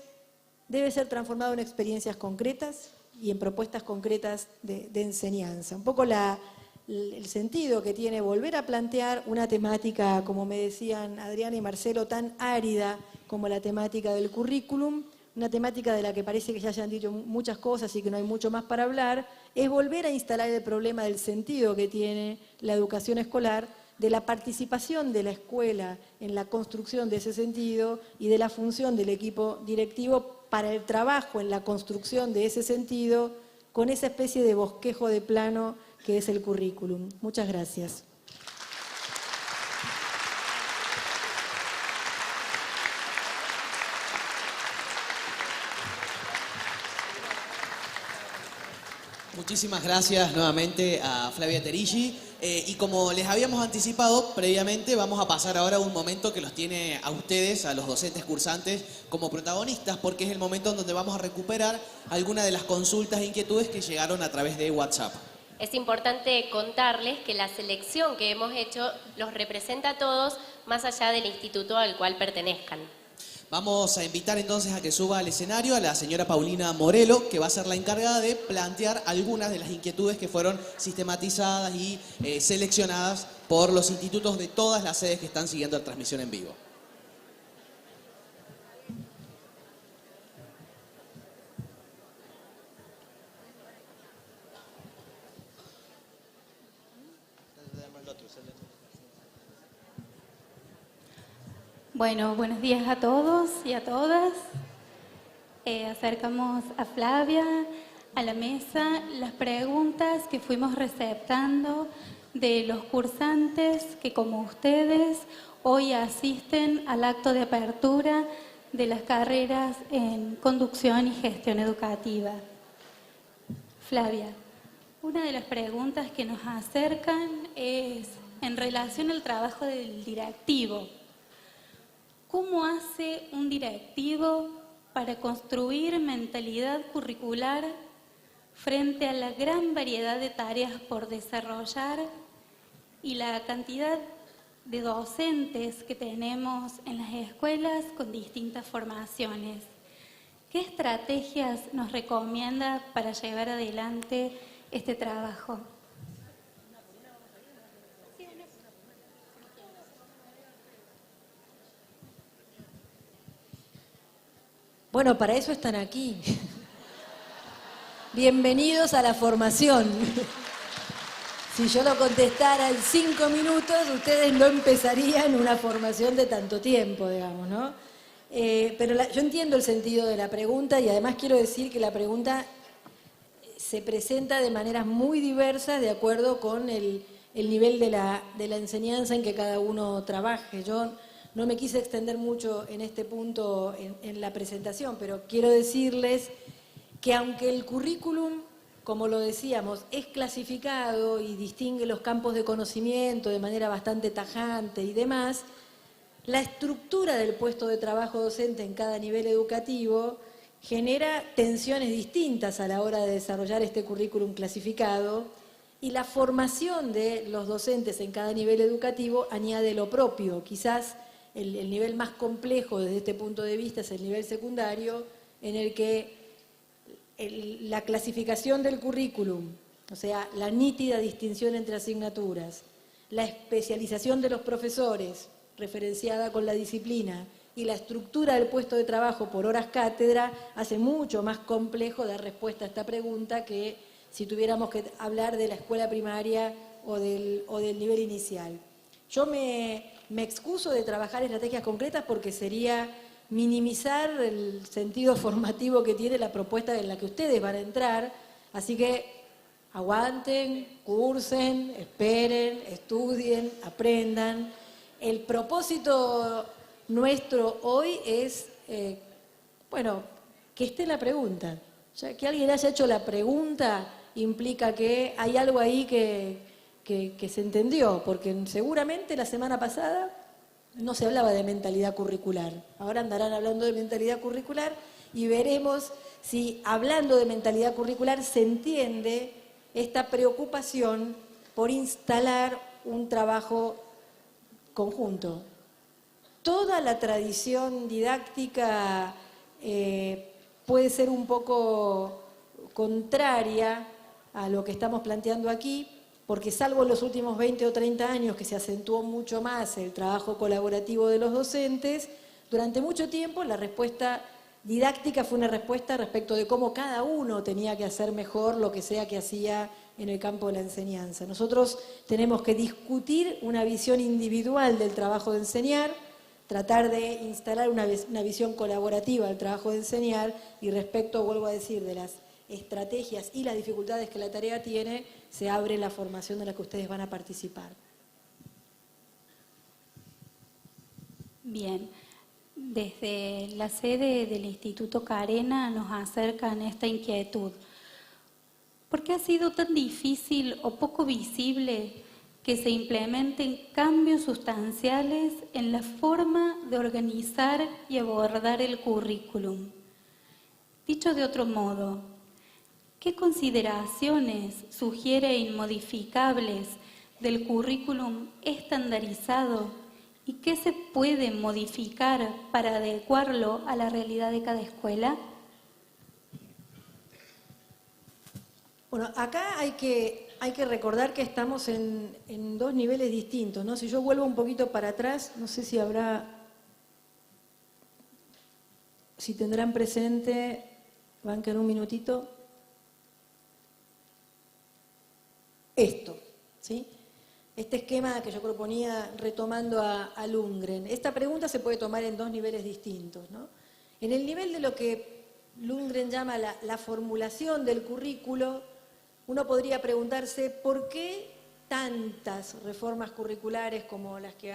[SPEAKER 6] debe ser transformado en experiencias concretas y en propuestas concretas de enseñanza. Un poco el sentido que tiene volver a plantear una temática, como me decían Adriana y Marcelo, tan árida como la temática del currículum, una temática de la que parece que ya se han dicho muchas cosas y que no hay mucho más para hablar, es volver a instalar el problema del sentido que tiene la educación escolar, de la participación de la escuela en la construcción de ese sentido y de la función del equipo directivo para el trabajo en la construcción de ese sentido, con esa especie de bosquejo de plano que es el currículum. Muchas gracias.
[SPEAKER 1] Muchísimas gracias nuevamente a Flavia Terilli. Y como les habíamos anticipado previamente, vamos a pasar ahora a un momento que los tiene a ustedes, a los docentes cursantes, como protagonistas, porque es el momento en donde vamos a recuperar algunas de las consultas e inquietudes que llegaron a través de WhatsApp.
[SPEAKER 2] Es importante contarles que la selección que hemos hecho los representa a todos, más allá del instituto al cual pertenezcan.
[SPEAKER 1] Vamos a invitar entonces a que suba al escenario a la señora Paulina Morelo, que va a ser la encargada de plantear algunas de las inquietudes que fueron sistematizadas y seleccionadas por los institutos de todas las sedes que están siguiendo la transmisión en vivo.
[SPEAKER 7] Bueno, buenos días a todos y a todas. Acercamos a Flavia a la mesa las preguntas que fuimos receptando de los cursantes que, como ustedes, hoy asisten al acto de apertura de las carreras en conducción y gestión educativa. Flavia, una de las preguntas que nos acercan es en relación al trabajo del directivo. ¿Cómo hace un directivo para construir mentalidad curricular frente a la gran variedad de tareas por desarrollar y la cantidad de docentes que tenemos en las escuelas con distintas formaciones? ¿Qué estrategias nos recomienda para llevar adelante este trabajo?
[SPEAKER 6] Bueno, para eso están aquí. Bienvenidos a la formación. Si yo lo contestara en 5 minutos, ustedes no empezarían una formación de tanto tiempo, digamos, ¿no? Pero yo entiendo el sentido de la pregunta y además quiero decir que la pregunta se presenta de maneras muy diversas de acuerdo con el nivel de la enseñanza en que cada uno trabaje. Yo no me quise extender mucho en este punto en la presentación, pero quiero decirles que aunque el currículum, como lo decíamos, es clasificado y distingue los campos de conocimiento de manera bastante tajante y demás, la estructura del puesto de trabajo docente en cada nivel educativo genera tensiones distintas a la hora de desarrollar este currículum clasificado y la formación de los docentes en cada nivel educativo añade lo propio. Quizás el nivel más complejo desde este punto de vista es el nivel secundario, en el que la clasificación del currículum, o sea, la nítida distinción entre asignaturas, la especialización de los profesores, referenciada con la disciplina, y la estructura del puesto de trabajo por horas cátedra, hace mucho más complejo dar respuesta a esta pregunta que si tuviéramos que hablar de la escuela primaria o del nivel inicial. Yo me excuso de trabajar estrategias concretas porque sería minimizar el sentido formativo que tiene la propuesta en la que ustedes van a entrar, así que aguanten, cursen, esperen, estudien, aprendan. El propósito nuestro hoy es, que esté la pregunta. Ya que alguien haya hecho la pregunta implica que hay algo ahí que se entendió, porque seguramente la semana pasada no se hablaba de mentalidad curricular. Ahora andarán hablando de mentalidad curricular y veremos si hablando de mentalidad curricular se entiende esta preocupación por instalar un trabajo conjunto. Toda la tradición didáctica puede ser un poco contraria a lo que estamos planteando aquí, porque salvo en los últimos 20 o 30 años que se acentuó mucho más el trabajo colaborativo de los docentes, durante mucho tiempo la respuesta didáctica fue una respuesta respecto de cómo cada uno tenía que hacer mejor lo que sea que hacía en el campo de la enseñanza. Nosotros tenemos que discutir una visión individual del trabajo de enseñar, tratar de instalar una visión colaborativa del trabajo de enseñar y respecto, vuelvo a decir, de las estrategias y las dificultades que la tarea tiene, se abre la formación de la que ustedes van a participar.
[SPEAKER 7] Bien, desde la sede del Instituto Carena nos acercan esta inquietud. ¿Por qué ha sido tan difícil o poco visible que se implementen cambios sustanciales en la forma de organizar y abordar el currículum? Dicho de otro modo, ¿qué consideraciones sugiere inmodificables del currículum estandarizado y qué se puede modificar para adecuarlo a la realidad de cada escuela?
[SPEAKER 6] Bueno, acá hay que recordar que estamos en dos niveles distintos, ¿no? Si yo vuelvo un poquito para atrás, no sé si tendrán presente, banquen un minutito, esto, ¿sí? Este esquema que yo proponía retomando a Lundgren. Esta pregunta se puede tomar en dos niveles distintos, ¿no? En el nivel de lo que Lundgren llama la formulación del currículo, uno podría preguntarse por qué tantas reformas curriculares como las que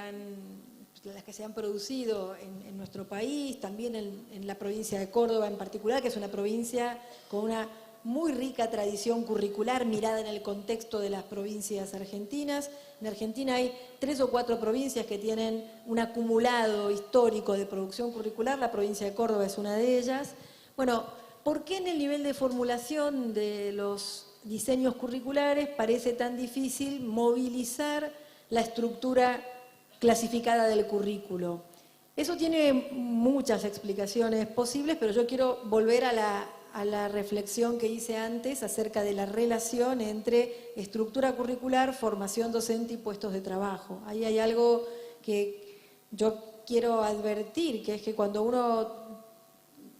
[SPEAKER 6] se han producido en nuestro país, también en la provincia de Córdoba en particular, que es una provincia con una muy rica tradición curricular mirada en el contexto de las provincias argentinas. En Argentina hay 3 o 4 provincias que tienen un acumulado histórico de producción curricular, la provincia de Córdoba es una de ellas. Bueno, ¿por qué en el nivel de formulación de los diseños curriculares parece tan difícil movilizar la estructura clasificada del currículo? Eso tiene muchas explicaciones posibles, pero yo quiero volver a la reflexión que hice antes acerca de la relación entre estructura curricular, formación docente y puestos de trabajo. Ahí hay algo que yo quiero advertir, que es que cuando uno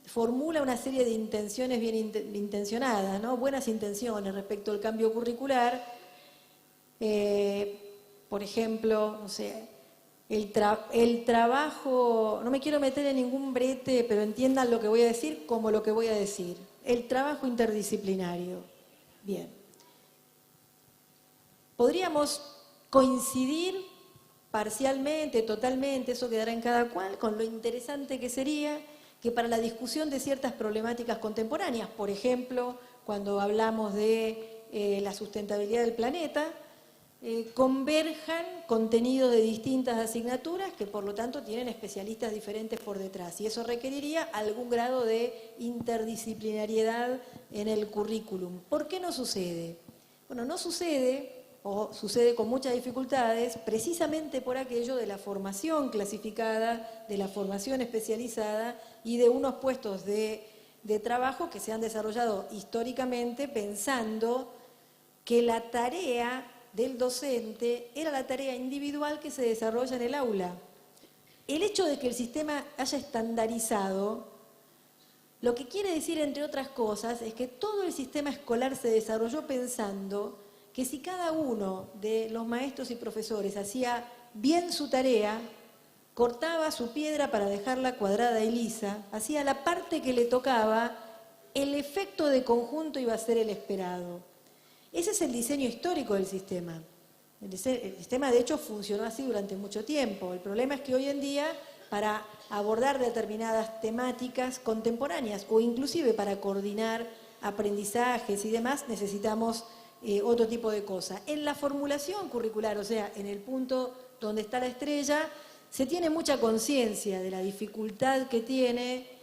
[SPEAKER 6] formula una serie de intenciones bien intencionadas, ¿no? Buenas intenciones respecto al cambio curricular, por ejemplo, no sé, el trabajo, no me quiero meter en ningún brete, pero entiendan lo que voy a decir como lo que voy a decir. El trabajo interdisciplinario. Bien. Podríamos coincidir parcialmente, totalmente, eso quedará en cada cual, con lo interesante que sería que para la discusión de ciertas problemáticas contemporáneas, por ejemplo, cuando hablamos de la sustentabilidad del planeta, converjan contenidos de distintas asignaturas que por lo tanto tienen especialistas diferentes por detrás y eso requeriría algún grado de interdisciplinariedad en el currículum. ¿Por qué no sucede? Bueno, no sucede o sucede con muchas dificultades precisamente por aquello de la formación clasificada, de la formación especializada y de unos puestos de trabajo que se han desarrollado históricamente pensando que la tarea del docente era la tarea individual que se desarrolla en el aula. El hecho de que el sistema haya estandarizado, lo que quiere decir, entre otras cosas, es que todo el sistema escolar se desarrolló pensando que si cada uno de los maestros y profesores hacía bien su tarea, cortaba su piedra para dejarla cuadrada y lisa, hacía la parte que le tocaba, el efecto de conjunto iba a ser el esperado. Ese es el diseño histórico del sistema. El sistema, de hecho, funcionó así durante mucho tiempo. El problema es que hoy en día, para abordar determinadas temáticas contemporáneas o inclusive para coordinar aprendizajes y demás, necesitamos otro tipo de cosas. En la formulación curricular, o sea, en el punto donde está la estrella, se tiene mucha conciencia de la dificultad que tiene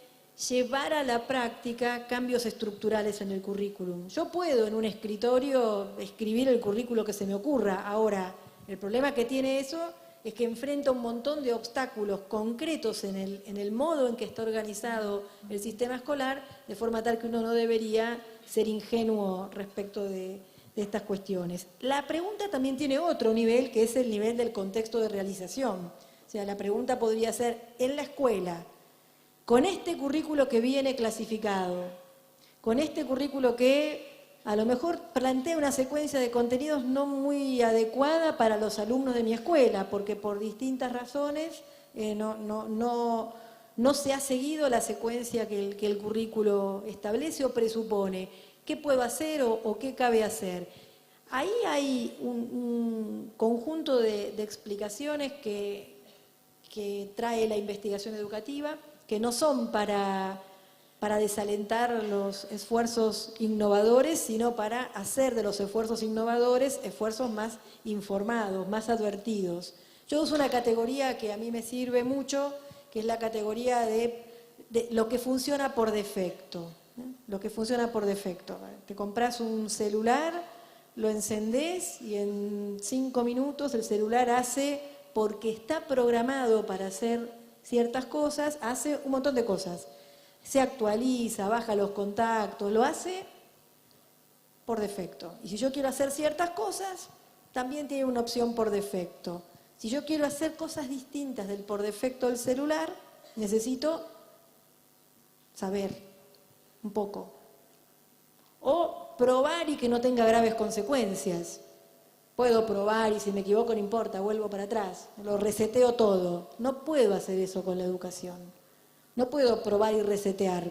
[SPEAKER 6] llevar a la práctica cambios estructurales en el currículum. Yo puedo en un escritorio escribir el currículo que se me ocurra. Ahora, el problema que tiene eso es que enfrenta un montón de obstáculos concretos en el modo en que está organizado el sistema escolar, de forma tal que uno no debería ser ingenuo respecto de estas cuestiones. La pregunta también tiene otro nivel, que es el nivel del contexto de realización. O sea, la pregunta podría ser, en la escuela, con este currículo que viene clasificado, con este currículo que a lo mejor plantea una secuencia de contenidos no muy adecuada para los alumnos de mi escuela, porque por distintas razones no se ha seguido la secuencia que el currículo establece o presupone. ¿Qué puedo hacer o qué cabe hacer? Ahí hay un conjunto de explicaciones que trae la investigación educativa, que no son para desalentar los esfuerzos innovadores, sino para hacer de los esfuerzos innovadores esfuerzos más informados, más advertidos. Yo uso una categoría que a mí me sirve mucho, que es la categoría de lo que funciona por defecto. Lo que funciona por defecto. Te compras un celular, lo encendés y en 5 minutos el celular hace, porque está programado para hacer ciertas cosas, hace un montón de cosas. Se actualiza, baja los contactos, lo hace por defecto. Y si yo quiero hacer ciertas cosas, también tiene una opción por defecto. Si yo quiero hacer cosas distintas del por defecto del celular, necesito saber un poco. O probar y que no tenga graves consecuencias. Puedo probar y si me equivoco no importa, vuelvo para atrás, lo reseteo todo. No puedo hacer eso con la educación. No puedo probar y resetear.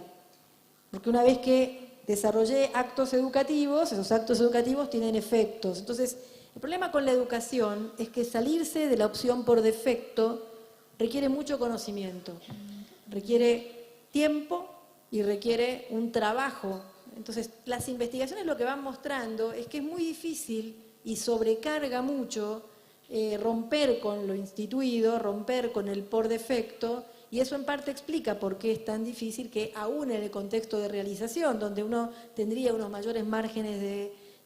[SPEAKER 6] Porque una vez que desarrollé actos educativos, esos actos educativos tienen efectos. Entonces, el problema con la educación es que salirse de la opción por defecto requiere mucho conocimiento, requiere tiempo y requiere un trabajo. Entonces, las investigaciones lo que van mostrando es que es muy difícil y sobrecarga mucho romper con lo instituido, romper con el por defecto, y eso en parte explica por qué es tan difícil que aún en el contexto de realización, donde uno tendría unos mayores márgenes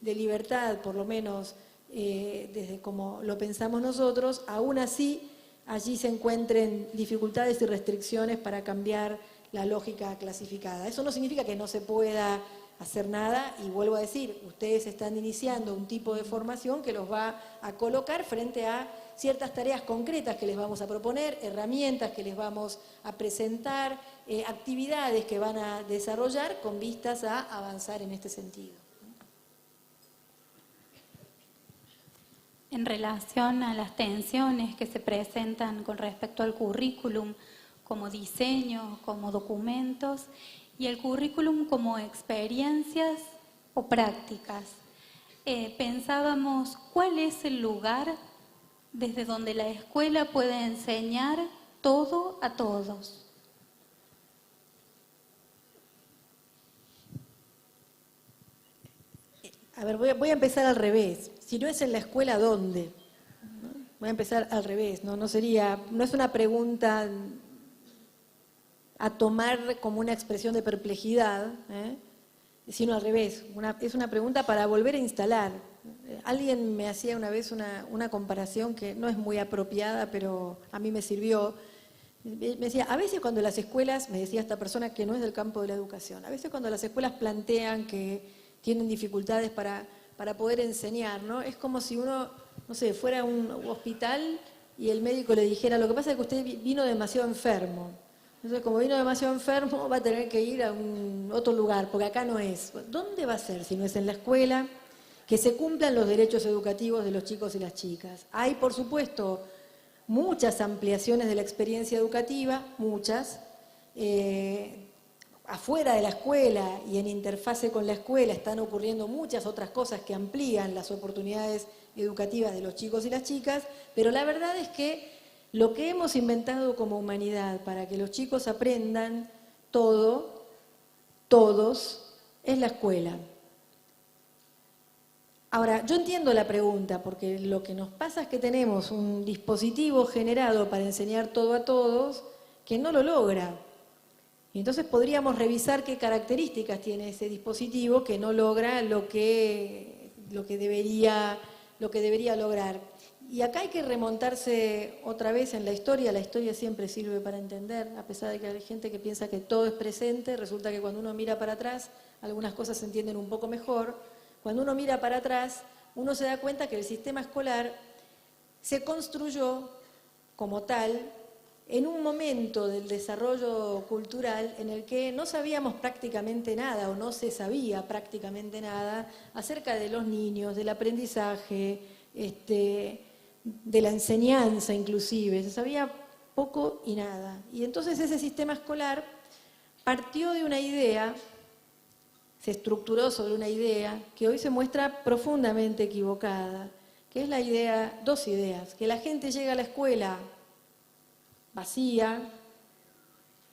[SPEAKER 6] de libertad, por lo menos desde como lo pensamos nosotros, aún así allí se encuentren dificultades y restricciones para cambiar la lógica clasificada. Eso no significa que no se pueda hacer nada, y vuelvo a decir, ustedes están iniciando un tipo de formación que los va a colocar frente a ciertas tareas concretas que les vamos a proponer, herramientas que les vamos a presentar, actividades que van a desarrollar con vistas a avanzar en este sentido.
[SPEAKER 7] En relación a las tensiones que se presentan con respecto al currículum como diseño, como documentos, y el currículum como experiencias o prácticas, pensábamos cuál es el lugar desde donde la escuela puede enseñar todo a todos.
[SPEAKER 6] A ver, voy a empezar al revés. Si no es en la escuela, ¿dónde? Voy a empezar al revés. No es una pregunta a tomar como una expresión de perplejidad, sino al revés. Es una pregunta para volver a instalar. Alguien me hacía una vez una comparación que no es muy apropiada, pero a mí me sirvió. Me decía, a veces cuando las escuelas, me decía esta persona que no es del campo de la educación, a veces cuando las escuelas plantean que tienen dificultades para poder enseñar, ¿no? Es como si uno, no sé, fuera a un hospital y el médico le dijera, lo que pasa es que usted vino demasiado enfermo. Entonces, como vino demasiado enfermo, va a tener que ir a un otro lugar, porque acá no es. ¿Dónde va a ser si no es en la escuela? Que se cumplan los derechos educativos de los chicos y las chicas. Hay, por supuesto, muchas ampliaciones de la experiencia educativa, muchas. Afuera de la escuela y en interfase con la escuela están ocurriendo muchas otras cosas que amplían las oportunidades educativas de los chicos y las chicas, pero la verdad es que lo que hemos inventado como humanidad para que los chicos aprendan todo, todos, es la escuela. Ahora, yo entiendo la pregunta, porque lo que nos pasa es que tenemos un dispositivo generado para enseñar todo a todos que no lo logra. Y entonces podríamos revisar qué características tiene ese dispositivo que no logra lo que debería lograr. Y acá hay que remontarse otra vez en la historia siempre sirve para entender, a pesar de que hay gente que piensa que todo es presente, resulta que cuando uno mira para atrás, algunas cosas se entienden un poco mejor. Cuando uno mira para atrás, uno se da cuenta que el sistema escolar se construyó como tal en un momento del desarrollo cultural en el que no sabíamos prácticamente nada o no se sabía prácticamente nada acerca de los niños, del aprendizaje, de la enseñanza inclusive, se sabía poco y nada. Y entonces ese sistema escolar partió de una idea, se estructuró sobre una idea que hoy se muestra profundamente equivocada, que es la idea, dos ideas, que la gente llega a la escuela vacía,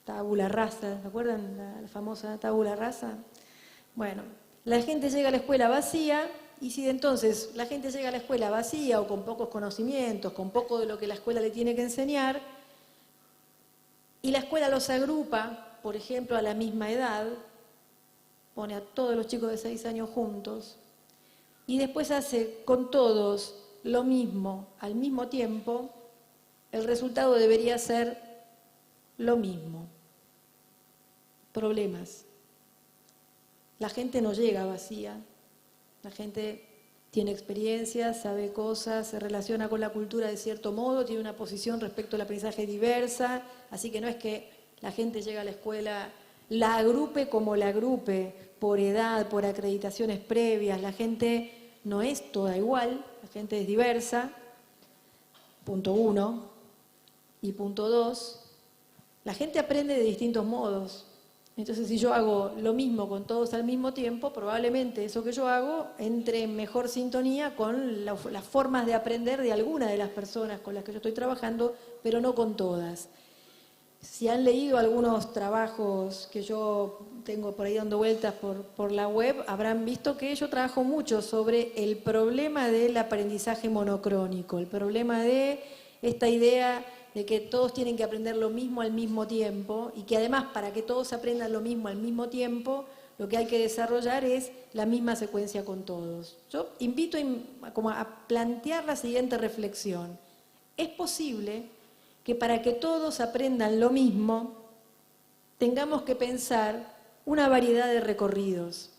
[SPEAKER 6] tabula rasa, ¿se acuerdan la famosa tabula rasa? Bueno, la gente llega a la escuela vacía, y si entonces la gente llega a la escuela vacía o con pocos conocimientos, con poco de lo que la escuela le tiene que enseñar, y la escuela los agrupa, por ejemplo, a la misma edad, pone a todos los chicos de 6 años juntos, y después hace con todos lo mismo al mismo tiempo, el resultado debería ser lo mismo. Problemas. La gente no llega vacía. La gente tiene experiencia, sabe cosas, se relaciona con la cultura de cierto modo, tiene una posición respecto al aprendizaje diversa, así que no es que la gente llega a la escuela, la agrupe como la agrupe, por edad, por acreditaciones previas. La gente no es toda igual, la gente es diversa. Punto 1. Y punto 2, la gente aprende de distintos modos. Entonces, si yo hago lo mismo con todos al mismo tiempo, probablemente eso que yo hago entre en mejor sintonía con las formas de aprender de alguna de las personas con las que yo estoy trabajando, pero no con todas. Si han leído algunos trabajos que yo tengo por ahí dando vueltas por la web, habrán visto que yo trabajo mucho sobre el problema del aprendizaje monocrónico, el problema de esta idea de que todos tienen que aprender lo mismo al mismo tiempo y que además para que todos aprendan lo mismo al mismo tiempo, lo que hay que desarrollar es la misma secuencia con todos. Yo invito a plantear la siguiente reflexión. Es posible que para que todos aprendan lo mismo, tengamos que pensar una variedad de recorridos.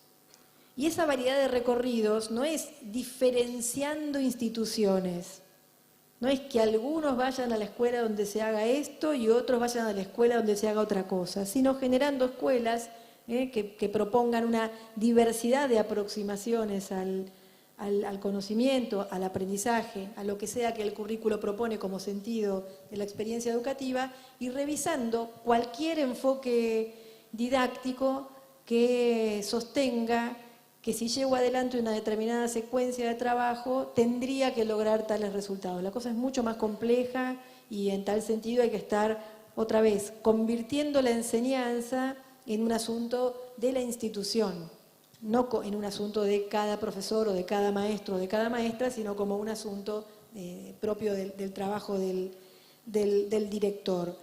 [SPEAKER 6] Y esa variedad de recorridos no es diferenciando instituciones, no es que algunos vayan a la escuela donde se haga esto y otros vayan a la escuela donde se haga otra cosa, sino generando escuelas que propongan una diversidad de aproximaciones al conocimiento, al aprendizaje, a lo que sea que el currículo propone como sentido de la experiencia educativa, y revisando cualquier enfoque didáctico que sostenga que si llevo adelante una determinada secuencia de trabajo tendría que lograr tales resultados. La cosa es mucho más compleja y en tal sentido hay que estar otra vez convirtiendo la enseñanza en un asunto de la institución, no en un asunto de cada profesor o de cada maestro o de cada maestra, sino como un asunto propio del trabajo del director.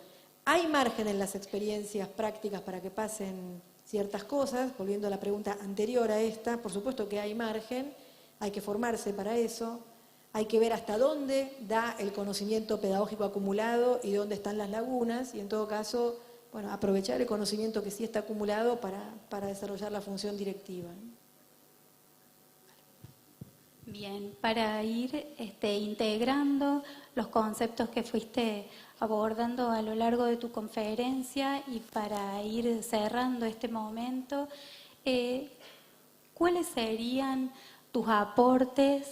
[SPEAKER 6] Hay margen en las experiencias prácticas para que pasen ciertas cosas, volviendo a la pregunta anterior a esta, por supuesto que hay margen, hay que formarse para eso, hay que ver hasta dónde da el conocimiento pedagógico acumulado y dónde están las lagunas, y en todo caso, bueno, aprovechar el conocimiento que sí está acumulado para desarrollar la función directiva.
[SPEAKER 7] Bien, para ir integrando los conceptos que fuiste abordando a lo largo de tu conferencia y para ir cerrando este momento, ¿cuáles serían tus aportes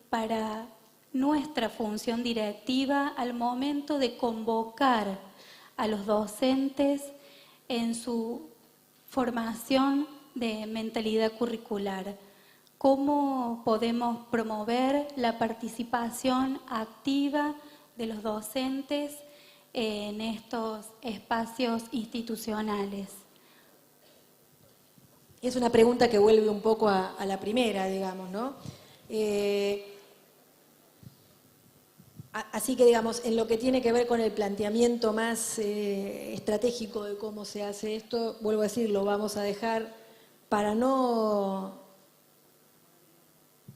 [SPEAKER 7] para nuestra función directiva al momento de convocar a los docentes en su formación de mentalidad curricular? ¿Cómo podemos promover la participación activa de los docentes en estos espacios institucionales?
[SPEAKER 6] Es una pregunta que vuelve un poco a la primera, digamos, ¿no? Así que, digamos, en lo que tiene que ver con el planteamiento más estratégico de cómo se hace esto, vuelvo a decir, lo vamos a dejar para no...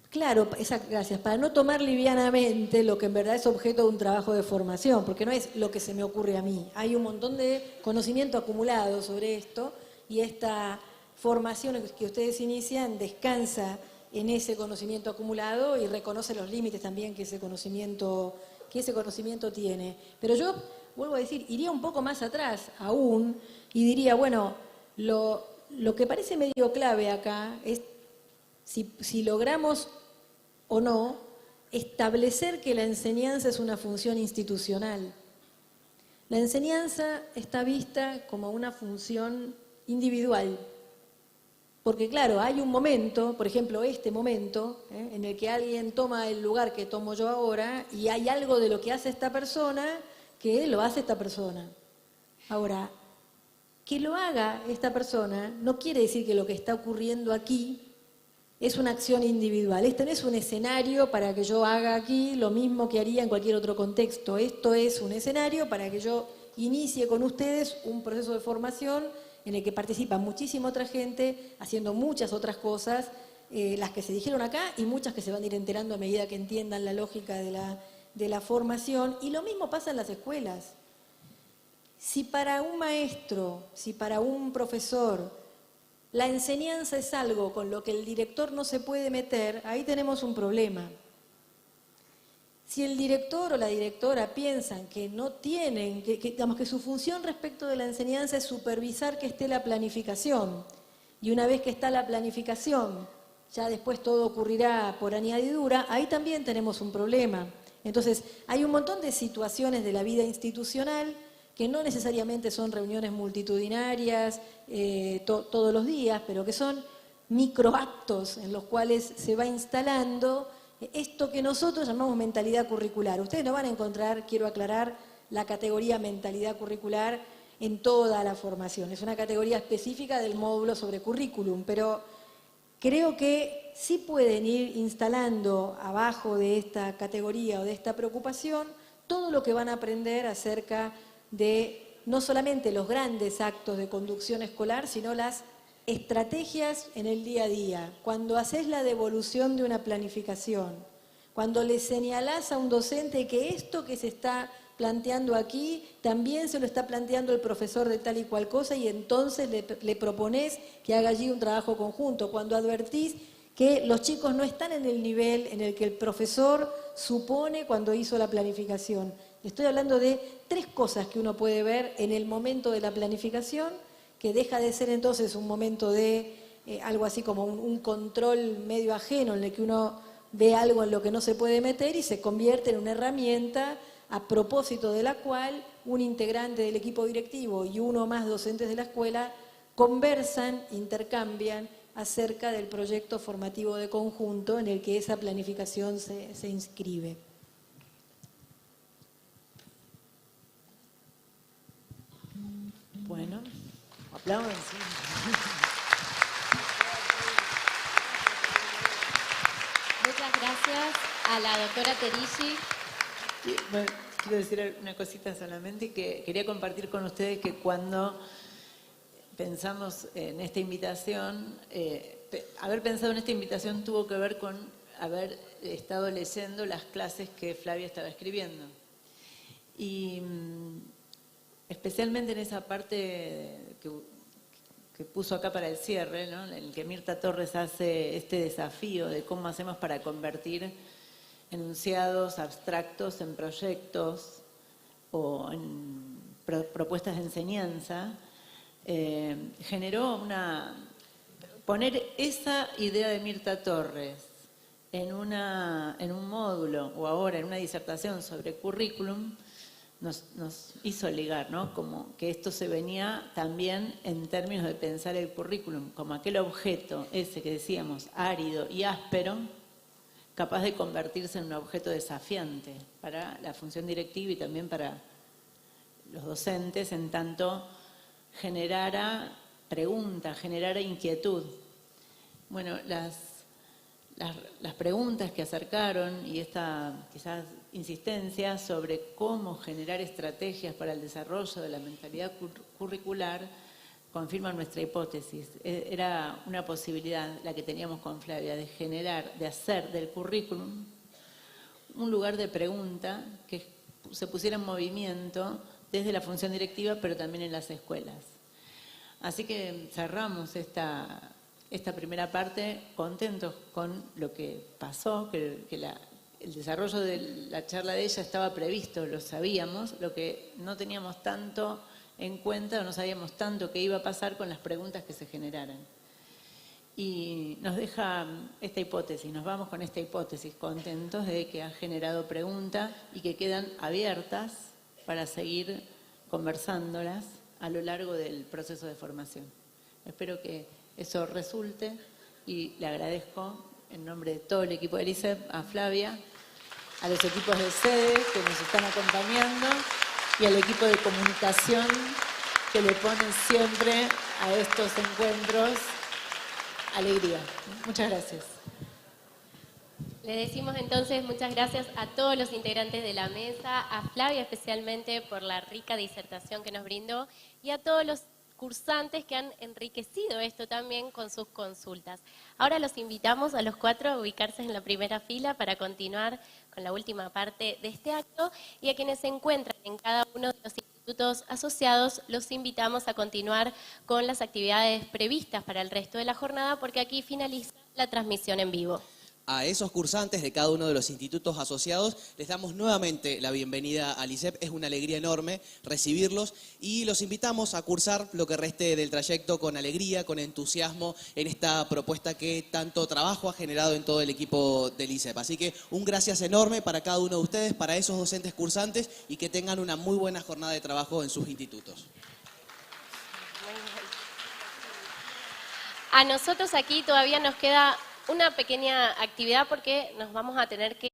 [SPEAKER 6] Claro, gracias, para no tomar livianamente lo que en verdad es objeto de un trabajo de formación, porque no es lo que se me ocurre a mí. Hay un montón de conocimiento acumulado sobre esto y esta formación que ustedes inician descansa en ese conocimiento acumulado y reconoce los límites también que ese conocimiento tiene. Pero yo, vuelvo a decir, iría un poco más atrás aún y diría, bueno, lo que parece medio clave acá es si logramos o no establecer que la enseñanza es una función institucional. La enseñanza está vista como una función individual. Porque claro, hay un momento, por ejemplo este momento, en el que alguien toma el lugar que tomo yo ahora y hay algo de lo que hace esta persona que lo hace esta persona. Ahora, que lo haga esta persona no quiere decir que lo que está ocurriendo aquí es una acción individual. Este no es un escenario para que yo haga aquí lo mismo que haría en cualquier otro contexto. Esto es un escenario para que yo inicie con ustedes un proceso de formación en el que participa muchísima otra gente haciendo muchas otras cosas, las que se dijeron acá y muchas que se van a ir enterando a medida que entiendan la lógica de la formación. Y lo mismo pasa en las escuelas. Si para un maestro, si para un profesor, la enseñanza es algo con lo que el director no se puede meter, ahí tenemos un problema. Si el director o la directora piensan que no tienen, digamos que su función respecto de la enseñanza es supervisar que esté la planificación, y una vez que está la planificación, ya después todo ocurrirá por añadidura, ahí también tenemos un problema. Entonces, hay un montón de situaciones de la vida institucional que no necesariamente son reuniones multitudinarias todos los días, pero que son microactos en los cuales se va instalando esto que nosotros llamamos mentalidad curricular. Ustedes no van a encontrar, quiero aclarar, la categoría mentalidad curricular en toda la formación. Es una categoría específica del módulo sobre currículum, pero creo que sí pueden ir instalando abajo de esta categoría o de esta preocupación todo lo que van a aprender acerca de no solamente los grandes actos de conducción escolar, sino las estrategias en el día a día. Cuando haces la devolución de una planificación, cuando le señalás a un docente que esto que se está planteando aquí, también se lo está planteando el profesor de tal y cual cosa y entonces le proponés que haga allí un trabajo conjunto. Cuando advertís que los chicos no están en el nivel en el que el profesor supone cuando hizo la planificación. Estoy hablando de 3 cosas que uno puede ver en el momento de la planificación, que deja de ser entonces un momento de algo así como un control medio ajeno en el que uno ve algo en lo que no se puede meter y se convierte en una herramienta a propósito de la cual un integrante del equipo directivo y uno o más docentes de la escuela conversan, intercambian acerca del proyecto formativo de conjunto en el que esa planificación se inscribe.
[SPEAKER 3] Bueno, aplaudan. Sí.
[SPEAKER 2] Muchas gracias a la doctora Terici.
[SPEAKER 3] Bueno, quiero decir una cosita solamente, que quería compartir con ustedes que cuando pensamos en esta invitación, haber pensado en esta invitación tuvo que ver con haber estado leyendo las clases que Flavia estaba escribiendo. Y especialmente en esa parte que puso acá para el cierre, ¿no?, en el que Mirta Torres hace este desafío de cómo hacemos para convertir enunciados abstractos en proyectos o en propuestas de enseñanza, generó poner esa idea de Mirta Torres en un módulo o ahora en una disertación sobre currículum, nos hizo ligar, ¿no?, como que esto se venía también en términos de pensar el currículum como aquel objeto, ese que decíamos, árido y áspero, capaz de convertirse en un objeto desafiante para la función directiva y también para los docentes, en tanto generara preguntas, generara inquietud. Bueno, las preguntas que acercaron y esta quizás insistencia sobre cómo generar estrategias para el desarrollo de la mentalidad curricular confirman nuestra hipótesis. Era una posibilidad la que teníamos con Flavia de generar, de hacer del currículum un lugar de pregunta que se pusiera en movimiento desde la función directiva, pero también en las escuelas. Así que cerramos esta primera parte contentos con lo que pasó, que el desarrollo de la charla de ella estaba previsto, lo sabíamos, lo que no teníamos tanto en cuenta o no sabíamos tanto qué iba a pasar con las preguntas que se generaran. Y nos deja esta hipótesis, nos vamos con esta hipótesis contentos de que ha generado preguntas y que quedan abiertas para seguir conversándolas a lo largo del proceso de formación. Espero que eso resulte y le agradezco en nombre de todo el equipo del ISEP, a Flavia, a los equipos de sede que nos están acompañando y al equipo de comunicación que le ponen siempre a estos encuentros alegría. Muchas gracias.
[SPEAKER 2] Le decimos entonces muchas gracias a todos los integrantes de la mesa, a Flavia especialmente por la rica disertación que nos brindó y a todos los cursantes que han enriquecido esto también con sus consultas. Ahora los invitamos a los 4 a ubicarse en la primera fila para continuar con la última parte de este acto y a quienes se encuentran en cada uno de los institutos asociados los invitamos a continuar con las actividades previstas para el resto de la jornada porque aquí finaliza la transmisión en vivo.
[SPEAKER 1] A esos cursantes de cada uno de los institutos asociados les damos nuevamente la bienvenida al ISEP. Es una alegría enorme recibirlos y los invitamos a cursar lo que reste del trayecto con alegría, con entusiasmo en esta propuesta que tanto trabajo ha generado en todo el equipo del ISEP. Así que un gracias enorme para cada uno de ustedes, para esos docentes cursantes y que tengan una muy buena jornada de trabajo en sus institutos.
[SPEAKER 2] A nosotros aquí todavía nos queda una pequeña actividad porque nos vamos a tener que